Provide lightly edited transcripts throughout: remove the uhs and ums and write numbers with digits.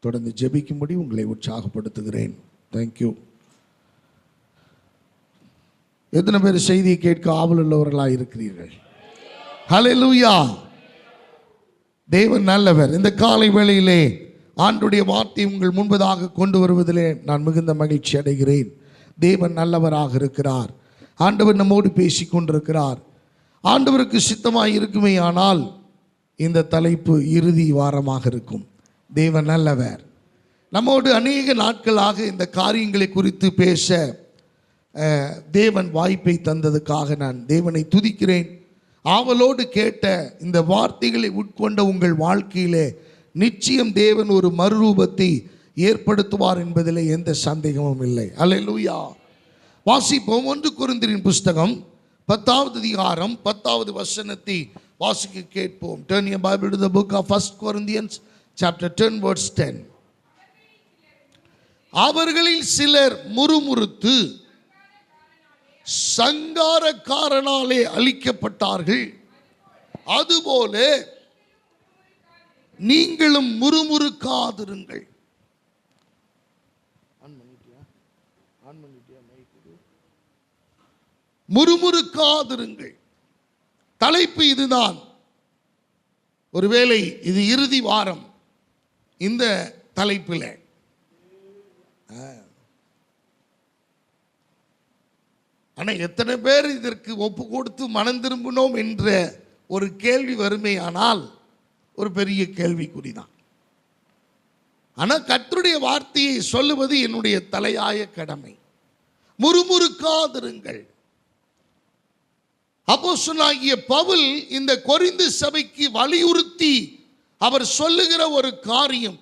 தொடர்ந்து ஜெபிக்கும்படி உங்களை உற்சாகப்படுத்துகிறேன். தேங்க்யூ. எத்தனை பேர் செய்தியை கேட்க ஆவல் உள்ளவர்களாக இருக்கிறீர்கள்? ஹல்லேலூயா. தேவன் நல்லவர். இந்த காலை வேளையிலே ஆண்டுடைய வார்த்தை உங்கள் முன்பதாக கொண்டு வருவதிலே நான் மிகுந்த மகிழ்ச்சி அடைகிறேன். தேவன் நல்லவராக இருக்கிறார். ஆண்டவர் நம்மோடு பேசி கொண்டிருக்கிறார். ஆண்டவருக்கு சித்தமாக இருக்குமே ஆனால் இந்த தலைப்பு இறுதி வாரமாக இருக்கும். தேவன் நல்லவர். நம்மோடு அநேக நாட்களாக இந்த காரியங்களை குறித்து பேச தேவன் வாய்ப்பை தந்ததுக்காக நான் தேவனை துதிக்கிறேன். ஆவலோடு கேட்ட இந்த வார்த்தைகளை உட்கொண்ட உங்கள் வாழ்க்கையிலே நிச்சயம் தேவன் ஒரு மறுரூபத்தை ஏற்படுத்துவார் என்பதில் எந்த சந்தேகமும் இல்லை. அல்லேலூயா. வாசிப்போம். 1 கொரிந்தியரின் புஸ்தகம் 10வது அதிகாரம் 10வது வசனத்தை வாசிக்க கேட்போம். Turn your Bible to the book of 1 Corinthians chapter 10 verse 10. அவர்களில் சிலர் முறுமுறுத்து சங்காரக்காரனாலே அழிக்கப்பட்டார்கள். அதுபோல நீங்களும் முறுமுறுக்காதிருங்கள். முறுமுறுக்காதிருங்கள். தலைப்பு இதுதான். ஒருவேளை இது இறுதி வாரம். இந்த தலைப்பில் ஆனால் எத்தனை பேர் இதற்கு ஒப்பு கொடுத்து மனம் திரும்பினோம் என்ற ஒரு கேள்வி வறுமையானால் ஒரு பெரிய கேள்விக்குறிதான். ஆனால் கர்த்தருடைய வார்த்தையை சொல்லுவது என்னுடைய தலையாய கடமை. முறுமுறுக்காதிருங்கள். அப்போஸ்தலனாகிய பவுல் இந்த கொரிந்து சபைக்கு வலியுறுத்தி அவர் சொல்லுகிற ஒரு காரியம்,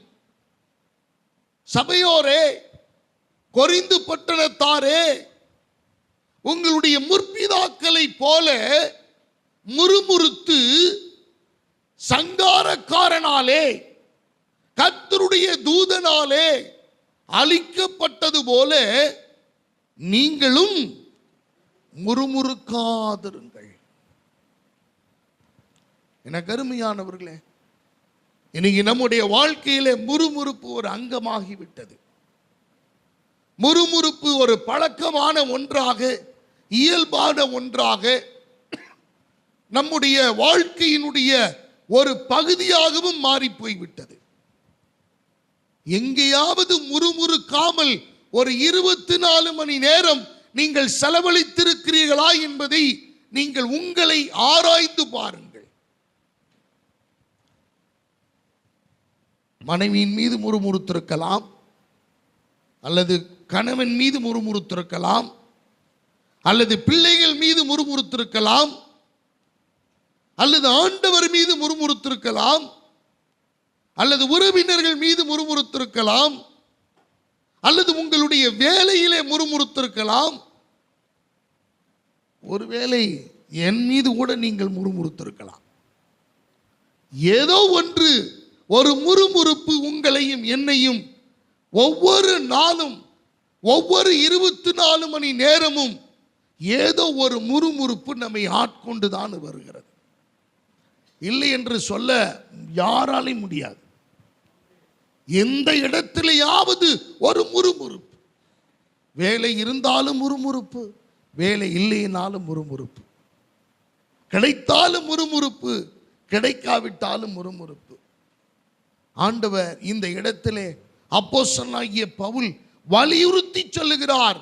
சபையோரே, கொரிந்து பட்டணத்தாரே, உங்களுடைய முற்பிதாக்களை போல முறுமுறுத்து சங்காரக்காரனாலே கர்த்தருடைய தூதனாலே அழிக்கப்பட்டது போல நீங்களும் முறுமுறுக்காதிருங்கள். என கருமையானவர்களே, இன்னைக்கு நம்முடைய வாழ்க்கையிலே முறுமுறுப்பு ஒரு அங்கமாகிவிட்டது. முறுமுறுப்பு ஒரு பழக்கமான ஒன்றாக, இயல்பான ஒன்றாக, நம்முடைய வாழ்க்கையினுடைய ஒரு பகுதியாகவும் மாறி போய்விட்டது. எங்கேயாவது முறுமுறுக்காமல் ஒரு 24 மணி நேரம் நீங்கள் செலவழித்திருக்கிறீர்களா என்பதை நீங்கள் உங்களை ஆராய்ந்து பாருங்கள். மனைவியின் மீது முறுமுறுத்திருக்கலாம், அல்லது கணவன் மீது முறுமுறுத்திருக்கலாம், அல்லது பிள்ளைகள் மீது முறுமுறுத்திருக்கலாம், அல்லது ஆண்டவர் மீது முறுமுறுத்திருக்கலாம், அல்லது உறவினர்கள் மீது முறுமுறுத்திருக்கலாம், அல்லது உங்களுடைய வேலையிலே முறுமுறுத்திருக்கலாம். ஒருவேளை என் மீது கூட நீங்கள் முறுமுறுத்திருக்கலாம். ஏதோ ஒன்று, ஒரு முறுமுறுப்பு உங்களையும் என்னையும் ஒவ்வொரு நாளும், ஒவ்வொரு 24 மணி நேரமும் ஏதோ ஒரு முறுமுறுப்பு நம்மை ஆட்கொண்டுதான் வருகிறது. இல்லை என்று சொல்ல யாராலையும் முடியாது. எந்த இடத்திலேயாவது ஒரு முறுமுறுப்பு. வேலை இருந்தாலும் முறுமுறுப்பு, வேலை இல்லைனாலும் முறுமுறுப்பு, கிடைத்தாலும் முறுமுறுப்பு, கிடைக்காவிட்டாலும் முறுமுறுப்பு. ஆண்டவர் இந்த இடத்திலே அப்போஸ்தலனாகிய பவுல் வலியுறுத்தி சொல்லுகிறார்,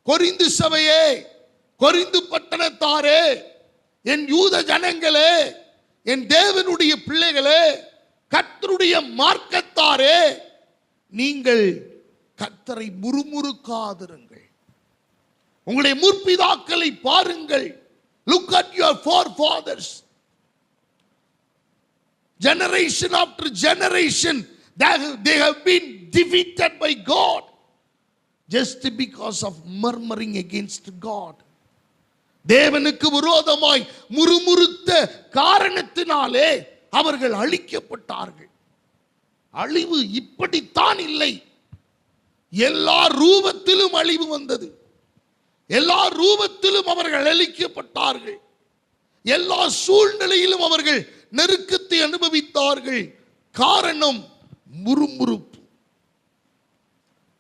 கொரிந்து சபையே, கொரிந்து பட்டணத்தாரே, என் யூத ஜனங்களே, என் தேவனுடைய பிள்ளைகளே, கர்த்தருடைய மார்க்கத்தாரே, நீங்கள் கர்த்தரை முறுமுறுக்காதிருங்கள். உங்களுடைய முற்பிதாக்களை பாருங்கள். Look at your forefathers. Generation after generation, they have been defeated by God just because of murmuring against God. தேவனுக்கு விரோதமாய் முறுமுறுத்த காரணத்தினாலே அவர்கள் அழிக்கப்பட்டார்கள். அழிவு இப்படித்தான் இல்லை, எல்லா ரூபத்திலும் அழிவு வந்தது. எல்லா ரூபத்திலும் அவர்கள் அழிக்கப்பட்டார்கள். எல்லா சூழ்நிலையிலும் அவர்கள் நெருக்கத்தை அனுபவித்தார்கள். காரணம் முறுமுறுப்பு.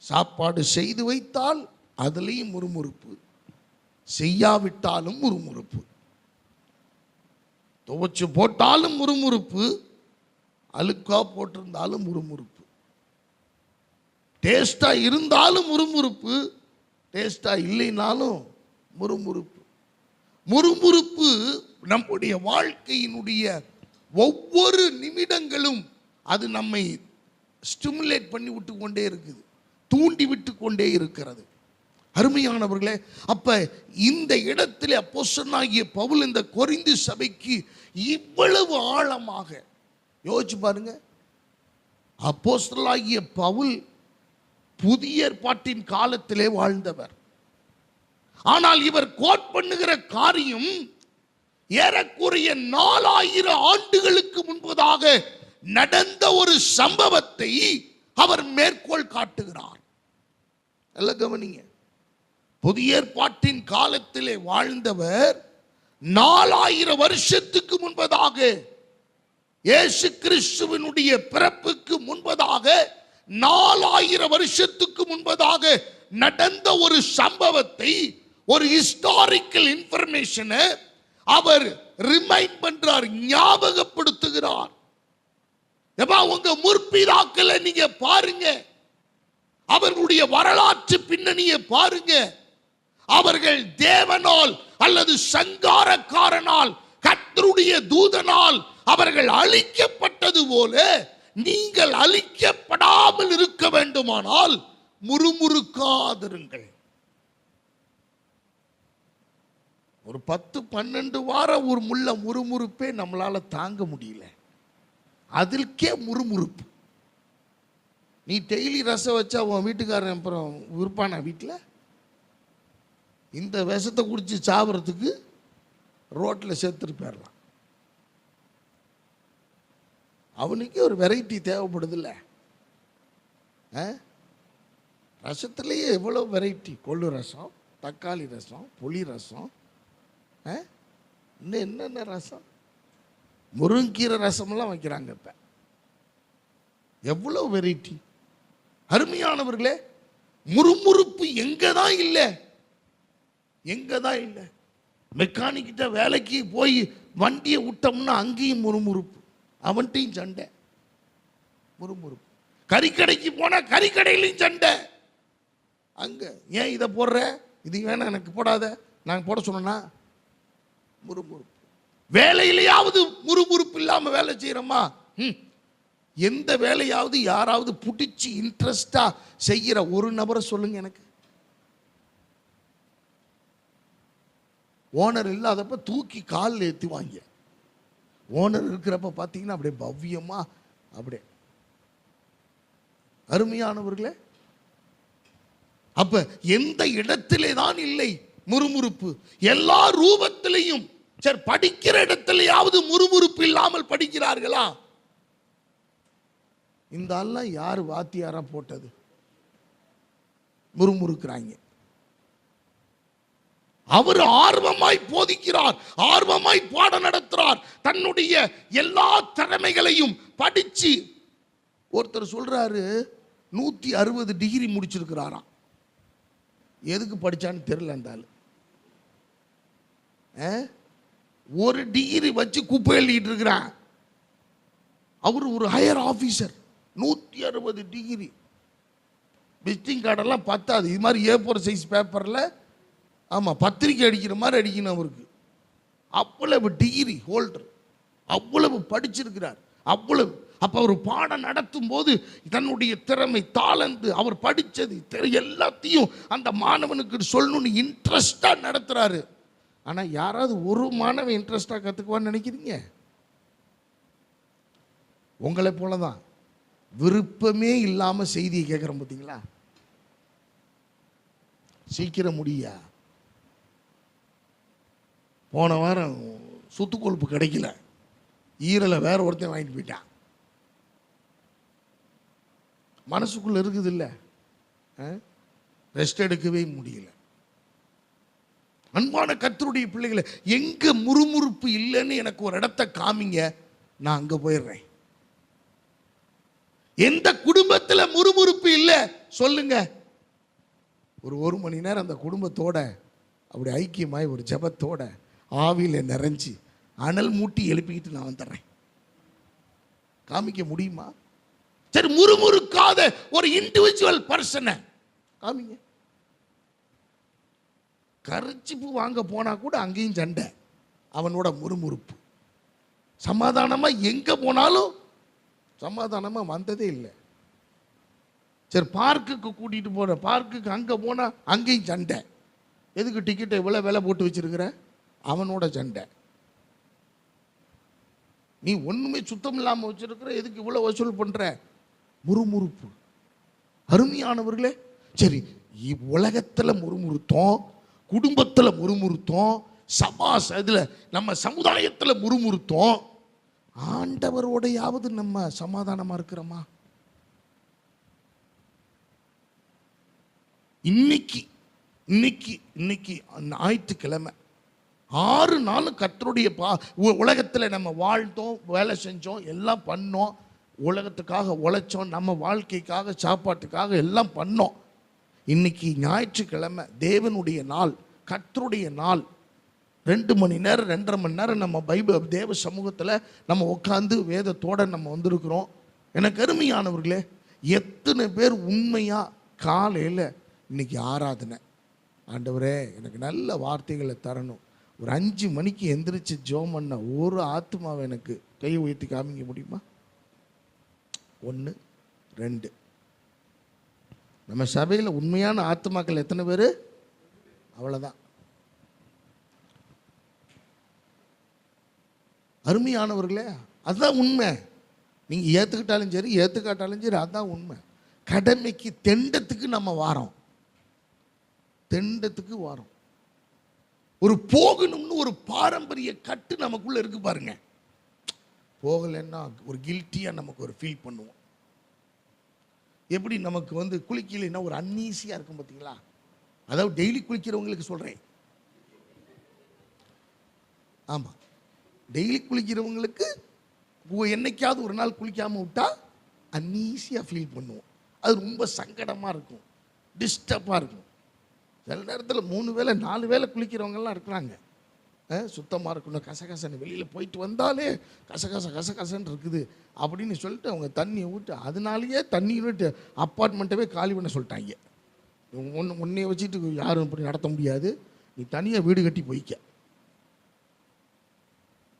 சாப்பாடு செய்து வைத்தால் அதுலேயும் முறுமுறுப்பு, செய்யாவிட்டாலும் முறுமுறுப்பு, துவைச்சு போட்டாலும் முறுமுறுப்பு, அழுக்கா போட்டிருந்தாலும் முறுமுறுப்பு, டேஸ்டா இருந்தாலும் முறுமுறுப்பு, டேஸ்டா இல்லைனாலும் முறுமுறுப்பு. முறுமுறுப்பு நம்முடைய வாழ்க்கையினுடைய ஒவ்வொரு நிமிடங்களும் அது நம்மை ஸ்டிமுலேட் பண்ணி விட்டு கொண்டே இருக்குது, தூண்டி விட்டு கொண்டே இருக்கிறது. அருமையானவர்களே, அப்ப இந்த இடத்துல அப்போஸ்தலனாகிய பவுல் இந்த கொரிந்து சபைக்கு இவ்வளவு ஆழமாக யோசிச்சு பாருங்க. அப்போஸ்தலனாகிய பவுல் புதிய ஏற்பாட்டின் காலத்திலே வாழ்ந்தவர். ஆனால் இவர் கோட் பண்ணுகிற காரியம் ஏறக்குறைய 4000 ஆண்டுகளுக்கு முன்பதாக நடந்த ஒரு சம்பவத்தை அவர் மேற்கோள் காட்டுகிறார். நல்ல கவனிங்க. புதிய ஏற்பாட்டின் காலத்திலே வாழ்ந்தவர் 4000 வருஷத்துக்கு முன்பதாக, இயேசு கிறிஸ்துவினுடைய பிறப்புக்கு முன்பதாக 4000 வருஷத்துக்கு முன்பதாக நடந்த ஒரு சம்பவத்தை, ஒரு ஹிஸ்டாரிக்கல் இன்ஃபர்மேஷனை அவர் ரிமைண்ட் பண்றார், ஞாபகப்படுத்துகிறார். எப்பா, உங்க முற்பிதாக்களை நீங்க பாருங்க, அவர்களுடைய வரலாற்று பின்னணியை பாருங்க. அவர்கள் தேவனால் அல்லது சங்காரக்காரனால், கர்த்தருடைய தூதனால் அவர்கள் அழிக்கப்பட்டது போல நீங்கள் அழிக்கப்படாமல் இருக்க வேண்டுமானால் முறுமுறுக்காதிருங்கள். ஒரு 10-12 வாரம் ஒரு முள்ள முறுமுறுப்பே நம்மளால தாங்க முடியல, அதற்கே முறுமுறுப்பு. நீ டெய்லி ரசம் வச்சா உன் வீட்டுக்காரன் அப்புறம் விற்பானா வீட்டில்? இந்த விஷத்தை குடிச்சு சாப்பிட்றதுக்கு ரோட்டில் சேர்த்துட்டு போயிடலாம். அவனுக்கே ஒரு வெரைட்டி தேவைப்படுதில்ல. ரசத்துலேயே எவ்வளோ வெரைட்டி, கொள்ளு ரசம், தக்காளி ரசம், புளி ரசம், இன்னும் என்னென்ன ரசம், முருங்கீரை ரசமெல்லாம் வைக்கிறாங்க. இப்போ எவ்வளோ வெரைட்டி. அருமையானவர்களே, முறுமுறுப்பு எங்கதான் இல்லை, எங்கதான் இல்லை. மெக்கானிக்கிட்ட வேலைக்கு போய் வண்டியை விட்டோம்னா அங்கேயும் முறுமுறுப்பு, அவன்கிட்டையும் சண்டை, முறுமுறுப்பு. கறிக்கடைக்கு போனா கறிக்கடையிலையும் சண்டை. அங்க ஏன் இதை போடுற, இது வேணா எனக்கு போடாத, நாங்கள் போட சொன்னா முறுமுறுப்பு. வேலையிலையாவது முறுமுறுப்பு இல்லாம வேலை செய்யறோமா? எந்த வேலையாவது யாராவது பிடிச்சி இன்ட்ரெஸ்டா செய்யற ஒரு நபரை சொல்லுங்க எனக்கு. ஓனர் இல்லாதப்ப தூக்கி காலில் ஏற்றி வாங்க, ஓனர் இருக்கிறப்ப பார்த்தீங்கன்னா அப்படியே பவ்யமா, அப்படியே. அருமையானவர்களே, அப்ப எந்த இடத்திலே தான் இல்லை முறுமுறுப்பு? எல்லா ரூபத்திலையும். சரி, படிக்கிற இடத்திலேயாவது முறுமுறுப்பு இல்லாமல் படிக்கிறார்களா? இந்த ஆள்லாம் யார் வாத்தியாரா போட்டது? முறுமுறுக்கிறாங்க. அவர் ஆர்வமாய் போதிக்கிறார், ஆர்வமாய் பாடம் நடத்துறார், தன்னுடைய எல்லா திறமைகளையும் படிச்சு. ஒருத்தர் சொல்றாரு 160 டிகிரி முடிச்சிருக்கிறாராம். எதுக்கு படிச்சான்னு தெரியல அந்த ஆளு. ஒரு டிகிரி வச்சு குப்பை எழுதிட்டு இருக்கிறான். அவர் ஒரு ஹையர் ஆபீசர். 160 டிகிரி. விசிட்டிங் கார்டெல்லாம் பத்தாது. இது மாதிரி A4 சைஸ் பேப்பரில், ஆமாம், பத்திரிக்கை அடிக்கிற மாதிரி அடிக்கணும் அவருக்கு. அவ்வளவு டிகிரி ஹோல்டர், அவ்வளவு படிச்சிருக்கிறார், அவ்வளவு. அப்போ அவர் பாடம் நடத்தும் போது தன்னுடைய திறமை, தாளந்து, அவர் படித்தது எல்லாத்தையும் அந்த மாணவனுக்கு சொல்லணும்னு இன்ட்ரெஸ்டாக நடத்துகிறாரு. ஆனால் யாராவது ஒரு மாணவன் இன்ட்ரெஸ்டாக கற்றுக்குவான்னு நினைக்கிறீங்க? உங்களை போல தான் விருப்பமே இல்லாமல் செய்தியை கேட்குறோம் பார்த்தீங்களா? சீக்கிரம் முடியா. போன வாரம் சுத்து கொழுப்பு கிடைக்கல, ஈரலை வேற ஒருத்தன் வாங்கிட்டு போயிட்டான். மனசுக்குள்ள இருக்குது இல்லை, ரெஸ்ட் எடுக்கவே முடியல. அன்பான கர்த்தருடைய பிள்ளைகளை, எங்க முறுமுறுப்பு இல்லைன்னு எனக்கு ஒரு இடத்தை காமிங்க, நான் அங்க போயிடுறேன். எந்த குடும்பத்தில் முறுமுறுப்பு இல்லை சொல்லுங்க. ஒரு மணி நேரம் அந்த குடும்பத்தோட அப்படி ஐக்கியமாய் ஒரு ஜெபத்தோட ஆவியில் நிறைஞ்சு அனல் மூட்டி எழுப்பிக்கிட்டு நான் வந்துடுறேன். காமிக்க முடியுமா? சரி, முறுமுறுக்காத ஒரு இண்டிவிஜுவல் பர்சனை காமிங்க. கரிச்சிப்பு வாங்க போனா கூட அங்கேயும் சண்டை, அவனோட முறுமுறுப்பு. சமாதானமா எங்க போனாலும் சமாதானமா வந்ததே இல்லை. சரி, பார்க்குக்கு கூட்டிட்டு போற, பார்க்குக்கு அங்க போனா அங்கேயும் சண்டை. எதுக்கு டிக்கெட்டை இவ்வளவு விலை போட்டு வச்சிருக்கிற? அவனோட சண்டை. நீ ஒண்ணுமே சுத்தம் இல்லாம வச்சிருக்கிற, எதுக்கு இவ்வளவு வசூல் பண்ற? முறுமுறுப்பு. அருமையானவர்களே, சரி, உலகத்துல முறுமுறுத்தோம், குடும்பத்துல முறுமுறுத்தோம், இதுல நம்ம சமுதாயத்துல முறுமுறுத்தோம். ஆண்டவரோடையாவது நம்ம சமாதானமா இருக்கிறோமா? இன்னைக்கு இன்னைக்கு இன்னைக்கு ஞாயிற்றுக்கிழமை 6 நாளும் கர்த்தருடைய உலகத்தில் நம்ம வாழ்ந்தோம், வேலை செஞ்சோம், எல்லாம் பண்ணோம், உலகத்துக்காக உழைச்சோம், நம்ம வாழ்க்கைக்காக சாப்பாட்டுக்காக எல்லாம் பண்ணோம். இன்னைக்கு ஞாயிற்றுக்கிழமை தேவனுடைய நாள், கர்த்தருடைய நாள். 2 மணி நேரம் 2.5 மணி நேரம் நம்ம பைபிள் தேவ சமூகத்தில் நம்ம உட்காந்து வேதத்தோடு நம்ம வந்திருக்கிறோம். எனக்கு அருமையானவர்களே, எத்தனை பேர் உண்மையாக காலையில் இன்னைக்கு ஆராதனை, ஆண்டவரே எனக்கு நல்ல வார்த்தைகளை தரணும், ஒரு 5 மணிக்கு எந்திரிச்சு ஜெபம் பண்ண ஒரு ஆத்மாவை எனக்கு கையை உயர்த்தி காமிக்க முடியுமா? 1 2. நம்ம சபையில் உண்மையான ஆத்மாக்கள் எத்தனை பேர்? அவ்வளோதான். அருமையானவர்களே, அதுதான் உண்மை. நீங்கள் ஏற்றுக்கிட்டாலும் சரி ஏற்றுக்காட்டாலும் சரி, அதுதான் உண்மை. கடமைக்கு தெண்டத்துக்கு நம்ம வாரோம், தெண்டத்துக்கு வாரோம். ஒரு போகணும்னு ஒரு பாரம்பரிய கட்டு நமக்குள்ள இருக்கு பாருங்க. போகலைன்னா ஒரு கில்ட்டியாக நமக்கு ஒரு ஃபீல் பண்ணுவோம். எப்படி நமக்கு குளிக்கலைன்னா ஒரு அன்னீசியாக இருக்கும் பார்த்தீங்களா? அதாவது டெய்லி குளிக்கிறவங்களுக்கு சொல்கிறேன். ஆமாம், டெய்லி குளிக்கிறவங்களுக்கு என்னைக்காவது ஒரு நாள் குளிக்காமல் விட்டா அன்னீசியாக ஃபீல் பண்ணுவோம். அது ரொம்ப சங்கடமாக இருக்கும், டிஸ்டர்பாக இருக்கும். சில நேரத்தில் 3 வேளை 4 வேளை குளிக்கிறவங்கெல்லாம் இருக்கிறாங்க. சுத்தமாக இருக்கணும், கசகசன்னு வெளியில் போயிட்டு வந்தாலே கசகசன்னு இருக்குது அப்படின்னு சொல்லிட்டு அவங்க தண்ணியை விட்டு, அதனாலேயே தண்ணி விட்டு அப்பார்ட்மெண்ட்டவே காலி பண்ண சொல்லிட்டாங்க. உன்னைய வச்சுட்டு யாரும் இப்படி நடத்த முடியாது, நீ தனியாக வீடு கட்டி போய்க்க.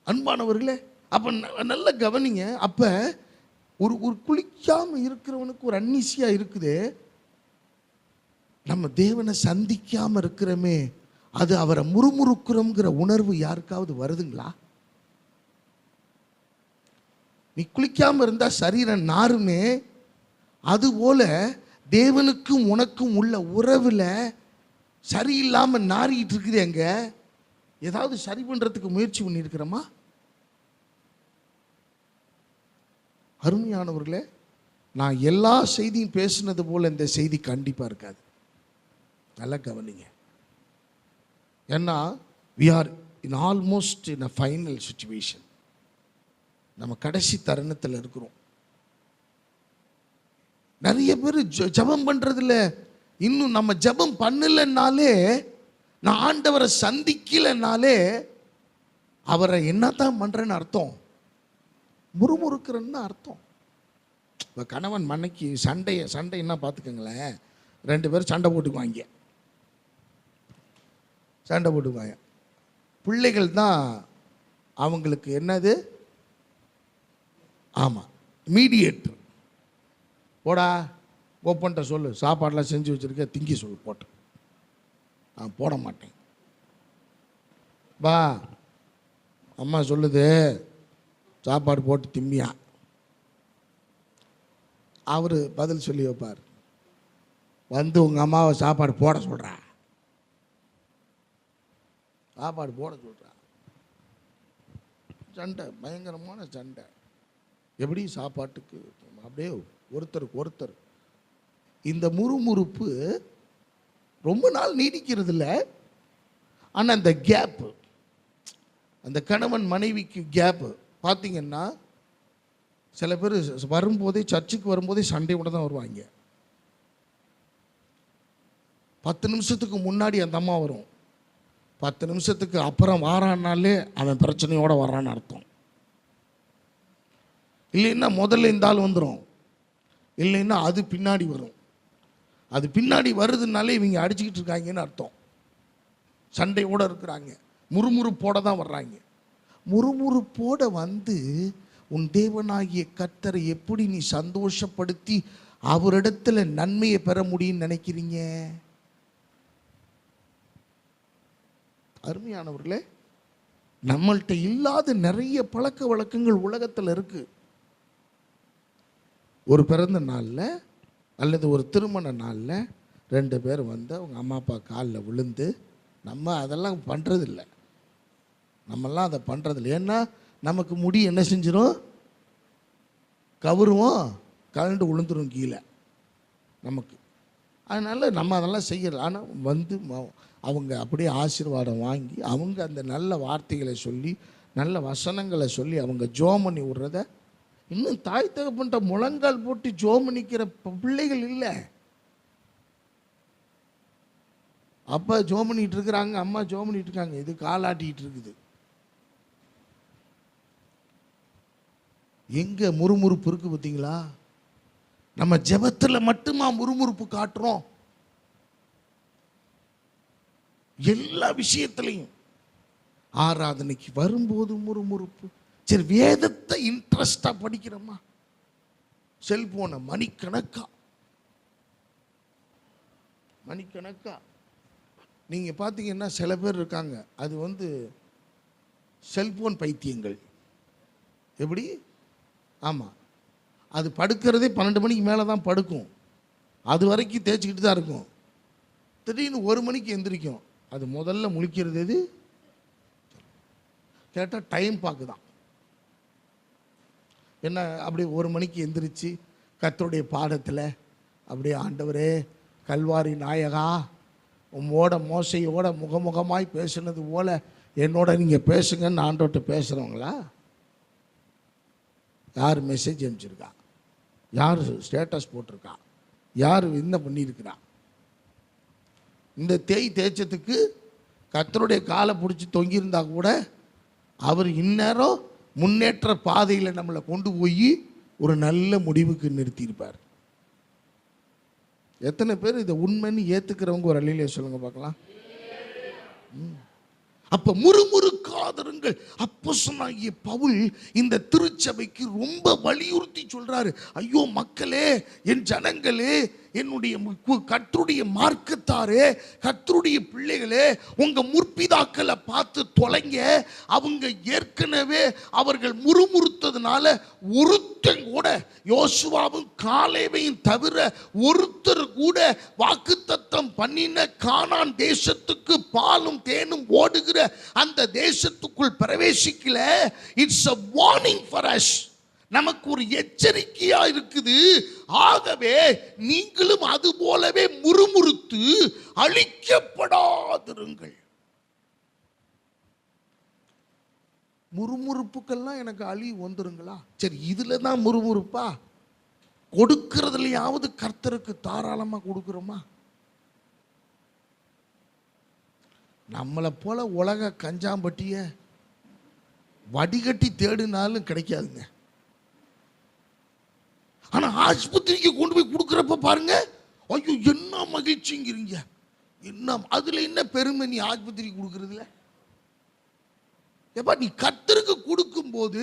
அன்பானவர்களே, அப்போ நல்ல கவனிங்க. அப்போ ஒரு குளிக்காமல் இருக்கிறவனுக்கு ஒரு அன்னீசியாக இருக்குது. நம்ம தேவனை சந்திக்காமல் இருக்கிறோமே, அது அவரை முறுமுறுக்கிறோங்கிற உணர்வு யாருக்காவது வருதுங்களா? நீ குளிக்காமல் இருந்தால் சரீரம் நாருமே, அதுபோல தேவனுக்கும் உனக்கும் உள்ள உறவில் சரியில்லாமல் நாறிக்கிட்டு இருக்குது. எங்க ஏதாவது சரி பண்ணுறதுக்கு முயற்சி பண்ணியிருக்கிறோமா? அருமையானவர்களே, நான் எல்லா செய்தியும் பேசுனது போல் இந்த செய்தி கண்டிப்பாக இருக்காது. நல்லா கவனிங்க. ஏன்னா we are in almost in a final situation. நம்ம கடைசி தருணத்தில் இருக்கிறோம். நிறைய பேர் ஜெபம் பண்ணுறதில்ல. இன்னும் நம்ம ஜெபம் பண்ணலைன்னாலே, நான் ஆண்டவரை சந்திக்கலைன்னாலே அவரை என்னத்தான் பண்ணுறேன்னு அர்த்தம்? முறுமுறுக்கிறன்னு அர்த்தம். இப்போ கணவன் மனைக்கு சண்டை என்ன பார்த்துக்கங்களேன், 2 பேரும் சண்டை போட்டுக்குவாங்க. பிள்ளைகள் தான் அவங்களுக்கு என்னது? ஆமாம், மீடியேட்டர். போடா ஓப்பன்ட்ட சொல்லு, சாப்பாடெலாம் செஞ்சு வச்சுருக்க, திங்கி சொல்லு. போட்டு நான் போட மாட்டேன். பா அம்மா சொல்லுது சாப்பாடு போட்டு திம்மியா. அவர் பதில் சொல்லி வைப்பார், உங்கள் அம்மாவை சாப்பாடு போட சொல்கிறா, சாப்பாடு போட சொல்கிறா. சண்டை, பயங்கரமான சண்டை. எப்படி? சாப்பாட்டுக்கு அப்படியே ஒருத்தருக்கு ஒருத்தர். இந்த முறுமுறுப்பு ரொம்ப நாள் நீடிக்கிறது இல்லை. ஆனால் அந்த கேப்பு, அந்த கணவன் மனைவிக்கு கேப்பு பார்த்தீங்கன்னா, சில பேர் வரும்போதே, சர்ச்சுக்கு வரும்போதே சண்டையோட தான் வருவாங்க. 10 நிமிஷத்துக்கு முன்னாடி அந்த அம்மா வரும், 10 நிமிஷத்துக்கு அப்புறம் வாரான்னாலே அவன் பிரச்சனையோடு வர்றான்னு அர்த்தம். இல்லைன்னா முதல்ல இந்த ஆள் வந்துடும், இல்லைன்னா அது பின்னாடி வரும். அது பின்னாடி வருதுனாலே இவங்க அடிச்சுக்கிட்டு இருக்காங்கன்னு அர்த்தம். சண்டையோடு இருக்கிறாங்க, முறுமுறுப்போட தான் வர்றாங்க. முறுமுறுப்போட வந்து உன் தேவனாகிய கர்த்தரை எப்படி நீ சந்தோஷப்படுத்தி அவரிடத்துல நன்மையை பெற முடியும்னு நினைக்கிறீங்க? அருமையானவர்களே, நம்மள்கிட்ட இல்லாத நிறைய பழக்க வழக்கங்கள் உலகத்தில் இருக்கு. ஒரு பிறந்த நாளில் அல்லது ஒரு திருமண நாளில் 2 பேர் வந்து அவங்க அம்மா அப்பா காலில் விழுந்து, நம்ம அதெல்லாம் பண்ணுறதில்ல, நம்மெல்லாம் அதை பண்ணுறதில்ல. ஏன்னா நமக்கு முடி என்ன செஞ்சிடும், கவுருவோம், கலண்டு விழுந்துரும் கீழே நமக்கு. அதனால் நம்ம அதெல்லாம் செய்யல. ஆனால் வந்து அவங்க அப்படியே ஆசீர்வாதம் வாங்கி அவங்க அந்த நல்ல வார்த்தைகளை சொல்லி நல்ல வசனங்களை சொல்லி அவங்க ஜோம் பண்ணி விடுறத இன்னும் தாய் தகப்பன்ட்ட முழங்கால் போட்டு ஜோம் பண்ணிக்கிற பிள்ளைகள் இல்லை. அப்பா ஜோம் பண்ணிட்டு இருக்கிறாங்க, அம்மா ஜோம் பண்ணிட்டு இருக்காங்க, இது காலாட்டிக்கிட்டு இருக்குது. எங்க முறுமுறுப்பு இருக்கு பார்த்தீங்களா? நம்ம ஜெபத்தில் மட்டுமா முறுமுறுப்பு காட்டுறோம்? எல்லா விஷயத்திலையும். ஆராதனைக்கு வரும்போது முறுமுறுப்பு. சரி, வேதத்தை இன்ட்ரெஸ்டா படிக்கிறோமா? செல்போனை மணிக்கணக்கா நீங்க பார்த்தீங்கன்னா சில பேர் இருக்காங்க, அது வந்து செல்போன் பைத்தியங்கள். எப்படி? ஆமாம், அது படுக்கிறதே 12 மணிக்கு மேலே தான் படுக்கும், அது வரைக்கும் தேய்ச்சிக்கிட்டு தான் இருக்கும். திடீர்னு 1 மணிக்கு எந்திரிக்கும். அது முதல்ல முழிக்கிறது எது கேட்டால் டைம் பார்க்குதான். என்ன அப்படி 1 மணிக்கு எந்திரிச்சு கர்த்தருடைய பாடத்தில் அப்படியே, ஆண்டவரே கல்வாரி நாயகா, உம்மோட மோசையோட முகமுகமாய் பேசுனது போல என்னோட நீங்கள் பேசுங்கன்னு ஆண்டவர்கிட்ட பேசுகிறவங்களா? யார் மெசேஜ் அனுப்பிச்சிருக்கா? யார் ஸ்டேட்டஸ் போட்டிருக்கா? யார் என்ன பண்ணியிருக்கிறா? இந்த தேய்ச்சதுக்கு கர்த்தருடைய காலை பிடிச்சி தொங்கியிருந்தா கூட அவர் இந்நேரம் முன்னேற்ற பாதையில் நம்மளை கொண்டு போய் ஒரு நல்ல முடிவுக்கு நிறுத்தியிருப்பார். எத்தனை பேர் இதை உண்மைன்னு ஏற்றுக்கிறவங்க ஒரு அல்லேலூயா சொல்லுங்க பார்க்கலாம். அப்ப முறுமுறுக்காதிருங்கள். அப்போஸ்தலனாகிய பவுல் இந்த திருச்சபைக்கு ரொம்ப வலியுறுத்தி சொல்றாரு. ஐயோ மக்களே, என் ஜனங்களே, என்னுடைய கர்த்தருடைய மார்க்கத்தாரே, கர்த்தருடைய பிள்ளைகளே, உங்க முற்பிதாக்களை பார்த்து தொலைங்க. அவங்க ஏற்கனவே அவர்கள் முறுமுறுத்ததுனால ஒருத்தன் கூட, யோசுவாவும் காலேவையும் தவிர ஒருத்தர் கூட வாக்குத்தத்தம் பண்ணின கானான் தேசத்துக்கு பாலும் தேனும் ஓடுகிற அந்த தேசத்துக்குள் பிரவேசிக்கல. It's a warning for us. நமக்கு ஒரு எச்சரிக்கையா இருக்குது. ஆகவே நீங்களும் அது போலவே முறுமுறுத்து அழிக்கப்படாதிருங்கள். முறுமுறுப்புக்கெல்லாம் எனக்கு அழிவு வந்துருங்களா? சரி, இதுல தான் முறுமுறுப்பா? கொடுக்கிறதுலையாவது கர்த்தருக்கு தாராளமா கொடுக்கிறோமா? நம்மளை போல உலக கஞ்சாம்பட்டிய வடிகட்டி தேடினாலும் கிடைக்காதுங்க. ஆனா ஆஸ்பத்திரிக்கு கொண்டு போய் கொடுக்குறப்ப பாருங்க, ஐயோ என்ன மகிழ்ச்சிங்கிறீங்க. என்ன அதுல என்ன பெருமை நீ ஆஸ்பத்திரிக்கு கொடுக்கறதுல? எப்பா, நீ கர்த்தருக்கு கொடுக்கும் போது,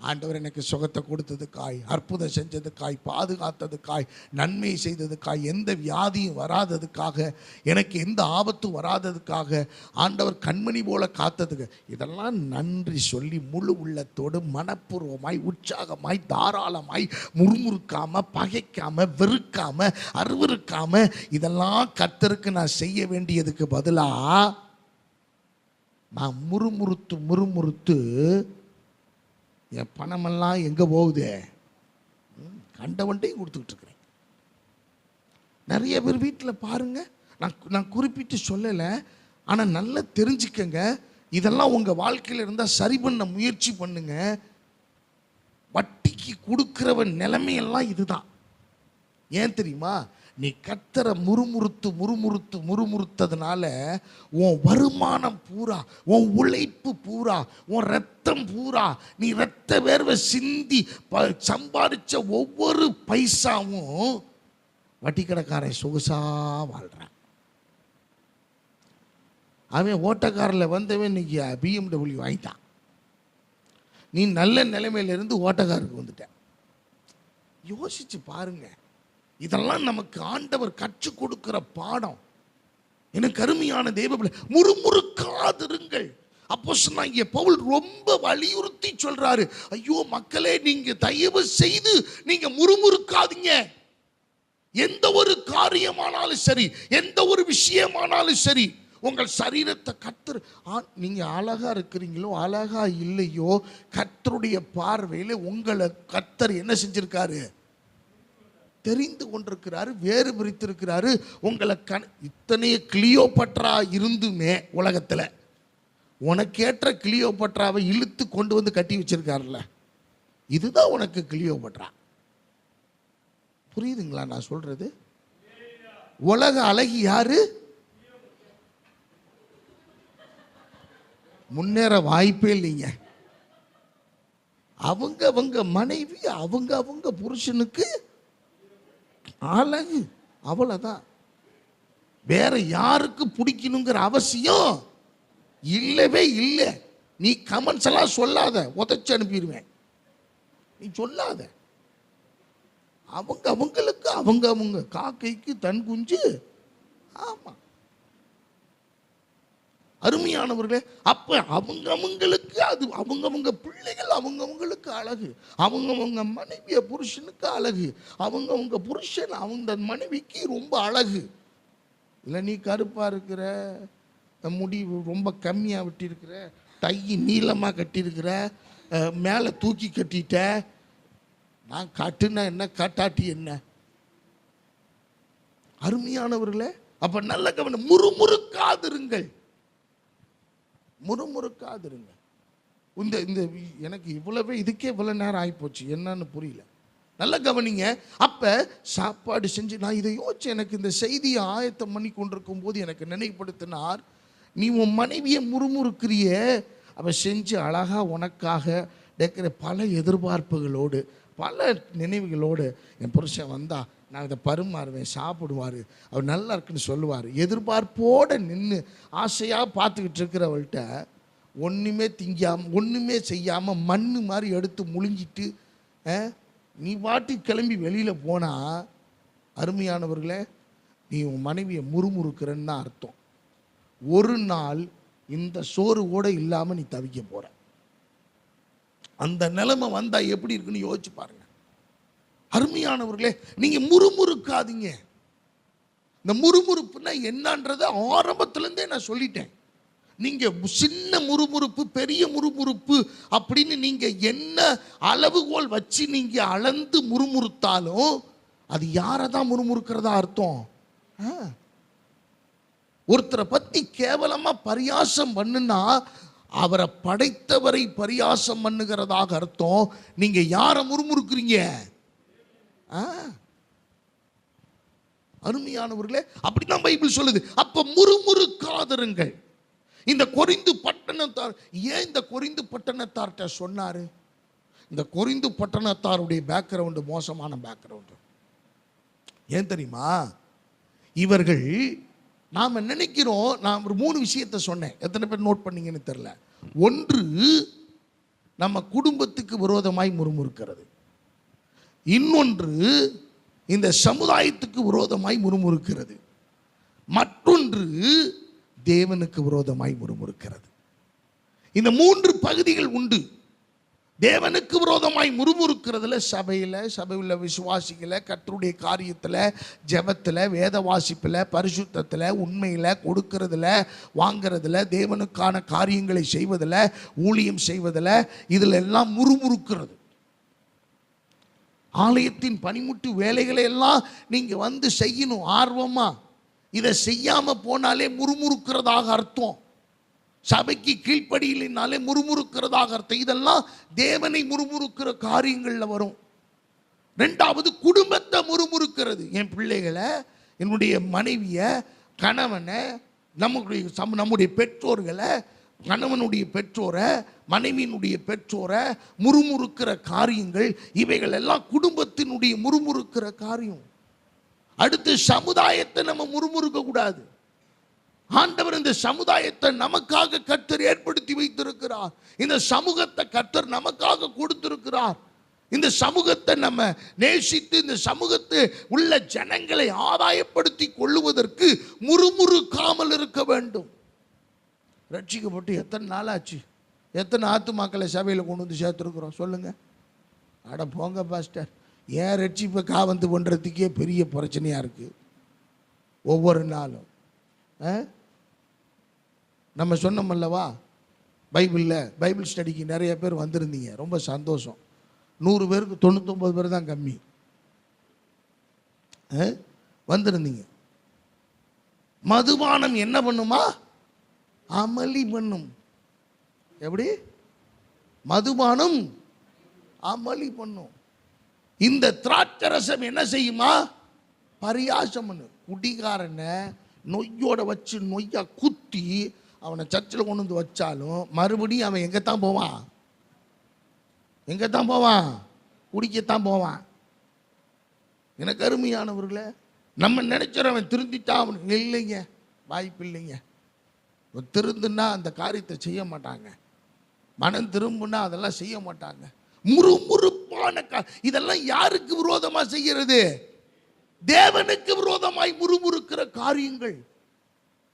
ஆண்டவர் எனக்கு சுகத்தை கொடுத்ததுக்காய், அற்புதம் செஞ்சதுக்காய், பாதுகாத்ததுக்காய், நன்மை செய்ததுக்காய், எந்த வியாதியும் வராததுக்காக, எனக்கு எந்த ஆபத்தும் வராததுக்காக, ஆண்டவர் கண்மணி போல காத்ததுக்கு, இதெல்லாம் நன்றி சொல்லி முழு உள்ளத்தோடு மனப்பூர்வமாய் உற்சாகமாய் தாராளமாய் முறுமுறுக்காம, பகைக்காம, வெறுக்காம, அருவருக்காம, இதெல்லாம் கர்த்தருக்கு நான் செய்ய வேண்டியதுக்கு பதிலா நான் முறுமுறுத்து என் பணமெல்லாம் எங்கே போகுது? கண்டவன்ட்டையும் கொடுத்துக்கிட்டு இருக்கிறேன். நிறைய பேர் வீட்டில் பாருங்க, நான் குறிப்பிட்டு சொல்லலை, ஆனால் நல்லா தெரிஞ்சுக்கங்க. இதெல்லாம் உங்கள் வாழ்க்கையில் இருந்தால் சரி பண்ண முயற்சி பண்ணுங்க. வட்டிக்கு கொடுக்கிறவன் நிலைமையெல்லாம் இதுதான். ஏன் தெரியுமா? நீ கர்த்தரை முறுமுறுத்ததுனால உன் வருமானம் பூரா, உன் உழைப்பு பூரா, உன் ரத்தம் பூரா, நீ ரத்த வேர்வை சிந்தி சம்பாதிச்ச ஒவ்வொரு பைசாவும் வட்டி கடைக்காரன் சொகுசா வாழ்றான். அவன் ஓட்டக்காரில் வந்தவன் இன்னைக்கு BMW வாங்கிட்டான். நீ நல்ல நிலைமையிலிருந்து ஓட்டக்காருக்கு வந்துட்ட. யோசிச்சு பாருங்க. இதெல்லாம் நமக்கு ஆண்டவர் கற்றுக் கொடுக்கிற பாடம். எனக்கு அருமையான தேவ முறுமுறுக்காதிருங்கள். அப்போஸ்தலனாகிய பவுல் ரொம்ப வலியுறுத்தி சொல்றாரு, ஐயோ மக்களே, நீங்க தயவு செய்து நீங்க முறுமுறுக்காதீங்க. எந்த ஒரு காரியமானாலும் சரி, எந்த ஒரு விஷயமானாலும் சரி, உங்கள் சரீரத்தை கர்த்தர், நீங்க அழகா இருக்கிறீங்களோ அழகா இல்லையோ, கர்த்தருடைய பார்வையில் உங்களை கர்த்தர் என்ன செஞ்சிருக்காரு? தெரிந்து கொண்டிருக்கிறாரு, வேறு பிரித்திருக்கிறாரு. உங்களை இத்தனைய கிளியோபட்ரா இருந்துமே உலகத்தில் உனக்கேற்ற கிளியோபட்ராவை இழுத்து கொண்டு வந்து கட்டி வச்சிருக்காருல்ல, இதுதான் உனக்கு கிளியோபட்ரா. புரியுதுங்களா நான் சொல்றது? உலக அழகி யாரு? முன்னேற வாய்ப்பே இல்லைங்க. அவங்க மனைவி அவங்க புருஷனுக்கு அழகு, அவ்வளவுதான். வேற யாருக்கு பிடிக்கணுங்கிற அவசியம் இல்லவே இல்லை. நீ கமெண்ட்ஸ் எல்லாம் சொல்லாத, உதச்சு அனுப்பிடுவேன். நீ சொல்லாத. அவங்களுக்கு அவங்க காக்கைக்கு தன் குஞ்சு. ஆமா அருமையானவர்களே, அப்ப அவங்களுக்கு அது அவங்க பிள்ளைகள் அவங்களுக்கு அழகு, அவங்க மனைவிய புருஷனுக்கு அழகு, அவங்க புருஷன் அவங்க மனைவிக்கு ரொம்ப அழகு. இல்லை நீ கருப்பா இருக்கிற, முடி ரொம்ப கம்மியா விட்டிருக்கிற, டை நீளமா கட்டியிருக்கிற, மேலே தூக்கி கட்டிட்ட, நான் காட்டுனா என்ன காட்டாட்டி என்ன? அருமையானவர்களே, அப்ப நல்ல கவனம். முறுமுறுக்காதிருங்கள். இந்த எனக்கு இவ்வளவே, இதுக்கே இவ்வளவு நேரம் ஆகிப்போச்சு, என்னன்னு புரியல. நல்ல கவனிங்க. அப்ப சாப்பாடு செஞ்சு நான் இதை யோசிச்சு, எனக்கு இந்த செய்தியை ஆயத்தம் பண்ணி கொண்டிருக்கும் போது எனக்கு நினைவுபடுத்தினார், நீ உன் மனைவியை முறுமுறுக்கிறிய, அவ செஞ்சு அழகா உனக்காக டெக்கிற பல எதிர்பார்ப்புகளோடு, பல நினைவுகளோடு, என் புருஷன் வந்தா நான் இதை பருமாறுவேன், சாப்பிடுவார், அவர் நல்லா இருக்குன்னு சொல்லுவார், எதிர்பார்ப்போடு நின்று ஆசையாக பார்த்துக்கிட்டு இருக்கிறவள்கிட்ட ஒன்றுமே திங்காமல் ஒன்றுமே செய்யாமல் மண் மாதிரி எடுத்து முழுங்கிட்டு நீ வாட்டி கிளம்பி வெளியில் போனால், அருமையானவர்களே, நீ உன் மனைவியை முறுமுறுக்கிறன்னு தான் அர்த்தம். ஒரு நாள் இந்த சோறு கூட இல்லாமல் நீ தவிக்க போகிற. அந்த நிலைமை வந்தால் எப்படி இருக்குன்னு யோசிச்சு பாருங்க. அருமையானவர்களே, நீங்க முறுமுறுக்காதீங்க. இந்த முறுமுறுப்புனா என்னன்றத ஆரம்பத்திலிருந்தே நான் சொல்லிட்டேன். நீங்க சின்ன முறுமுறுப்பு, பெரிய முறுமுறுப்பு அப்படின்னு நீங்க என்ன அளவுகோல் வச்சு நீங்க அளந்து முறுமுறுத்தாலும் அது யாரை தான் முறுமுறுக்கிறதா அர்த்தம்? ஒருத்தரை பத்தி கேவலமா பரியாசம் பண்ணுனா அவரை படைத்தவரை பரியாசம் பண்ணுகிறதாக அர்த்தம். நீங்க யாரை முறுமுறுக்கிறீங்க? அருமையானவர்களே, அப்படிதான் பைபிள் சொல்லுது. அப்ப முறுமுறுக்காதிருங்கள். இந்த கொரிந்து பட்டணத்தார், ஏன் இந்த கொரிந்து பட்டணத்தார்கிட்ட சொன்னாரு? இந்த கொரிந்து பட்டணத்தாருடைய பேக்ரவுண்டு மோசமான பேக்ரவுண்டு. ஏன் தெரியுமா? இவர்கள், நாம நினைக்கிறோம், நான் ஒரு 3 விஷயத்தை சொன்னேன், எத்தனை பேர் நோட் பண்ணீங்கன்னு தெரியல. ஒன்று, நம்ம குடும்பத்துக்கு விரோதமாய் முறுமுறுக்கிறது. இன்னொன்று, இந்த சமுதாயத்துக்கு விரோதமாய் முறுமுறுக்கிறது. மற்றொன்று, தேவனுக்கு விரோதமாய் முறுமுறுக்கிறது. இந்த 3 பகுதிகள் உண்டு. தேவனுக்கு விரோதமாய் முறுமுறுக்கிறதுல சபையில் விசுவாசிகளை கர்த்தருடைய காரியத்தில், ஜெபத்தில், வேத வாசிப்பில், பரிசுத்தத்தில், உண்மையில், கொடுக்கறதுல, வாங்கிறதுல, தேவனுக்கான காரியங்களை செய்வதில், ஊழியம் செய்வதில், இதில் எல்லாம் முறுமுறுக்கிறது. ஆலயத்தின் பணிமுட்டு வேலைகளை எல்லாம் நீங்க வந்து செய்யணும் ஆர்வமா. இதை செய்யாம போனாலே முறுமுறுக்கிறதாக அர்த்தம். சபைக்கு கீழ்ப்படியினாலே முறுமுறுக்கிறதாக அர்த்தம். இதெல்லாம் தேவனை முறுமுறுக்கிற காரியங்கள்ல வரும். 2வது, குடும்பத்தை முறுமுறுக்கிற இருக்கிறது. என் பிள்ளைகளை, என்னுடைய மனைவியை, கணவனை, நம்முடைய பெற்றோர்களை, கணவனுடைய பெற்றோரை, மனைவியினுடைய பெற்றோரை முறுமுறுக்கிற காரியங்கள், இவைகள் எல்லாம் குடும்பத்தினுடைய முறுமுறுக்கிற காரியம். அடுத்து சமுதாயத்தை நம்ம முறுமுறுக்க கூடாது. ஆண்டவர் இந்த சமுதாயத்தை நமக்காக கர்த்தர் ஏற்படுத்தி வைத்திருக்கிறார். இந்த சமூகத்தை கர்த்தர் நமக்காக கொடுத்திருக்கிறார். இந்த சமூகத்தை நம்ம நேசித்து இந்த சமூகத்தை உள்ள ஜனங்களை ஆதாயப்படுத்தி கொள்ளுவதற்கு முறுமுறுக்காமல் இருக்க வேண்டும். ரட்சிக்கப்பட்டு எத்தனை நாள் ஆச்சு? எத்தனை ஆத்துமாக்களை சபையில் கொண்டு வந்து சேர்த்துருக்குறோம் சொல்லுங்க. அட போங்க பாஸ்டர், ஏன் ரட்சிப்பை காவந்து பண்ணுறதுக்கே பெரிய பிரச்சனையாக இருக்குது. ஒவ்வொரு நாளும் நம்ம சொன்னோமல்லவா, பைபிள் ஸ்டடிக்கு நிறைய பேர் வந்திருந்தீங்க, ரொம்ப சந்தோஷம். 100 பேருக்கு 99 பேர் தான் கம்மி வந்திருந்தீங்க. மதுபானம் என்ன பண்ணுமா? அமளி பண்ணும். எப்படி? மதுபானம் அமளி பண்ணும். இந்த திராட்சரசம் என்ன செய்யுமா? பரியாசம் பண்ணு. குடிகாரனை நொய்யோட வச்சு நொய்யா குத்தி அவனை சர்ச்சில் கொண்டு வந்து வச்சாலும் மறுபடியும் அவன் எங்கத்தான் போவான்? எங்கத்தான் போவான்? குடிக்கத்தான் போவான். எனக்கு அருமையானவர்களே, நம்ம நினைச்சிடறோம் அவன் திருந்திட்டான். அவனுக்கு இல்லைங்க, வாய்ப்பு இல்லைங்க. திருந்துன்னா அந்த காரியத்தை செய்ய மாட்டாங்க. மனம் திரும்புனா அதெல்லாம் செய்ய மாட்டாங்க. முறுமுறுப்பான இதெல்லாம் யாருக்கு விரோதமா செய்கிறது? தேவனுக்கு விரோதமாய் முறுமுறுக்கிற காரியங்கள்.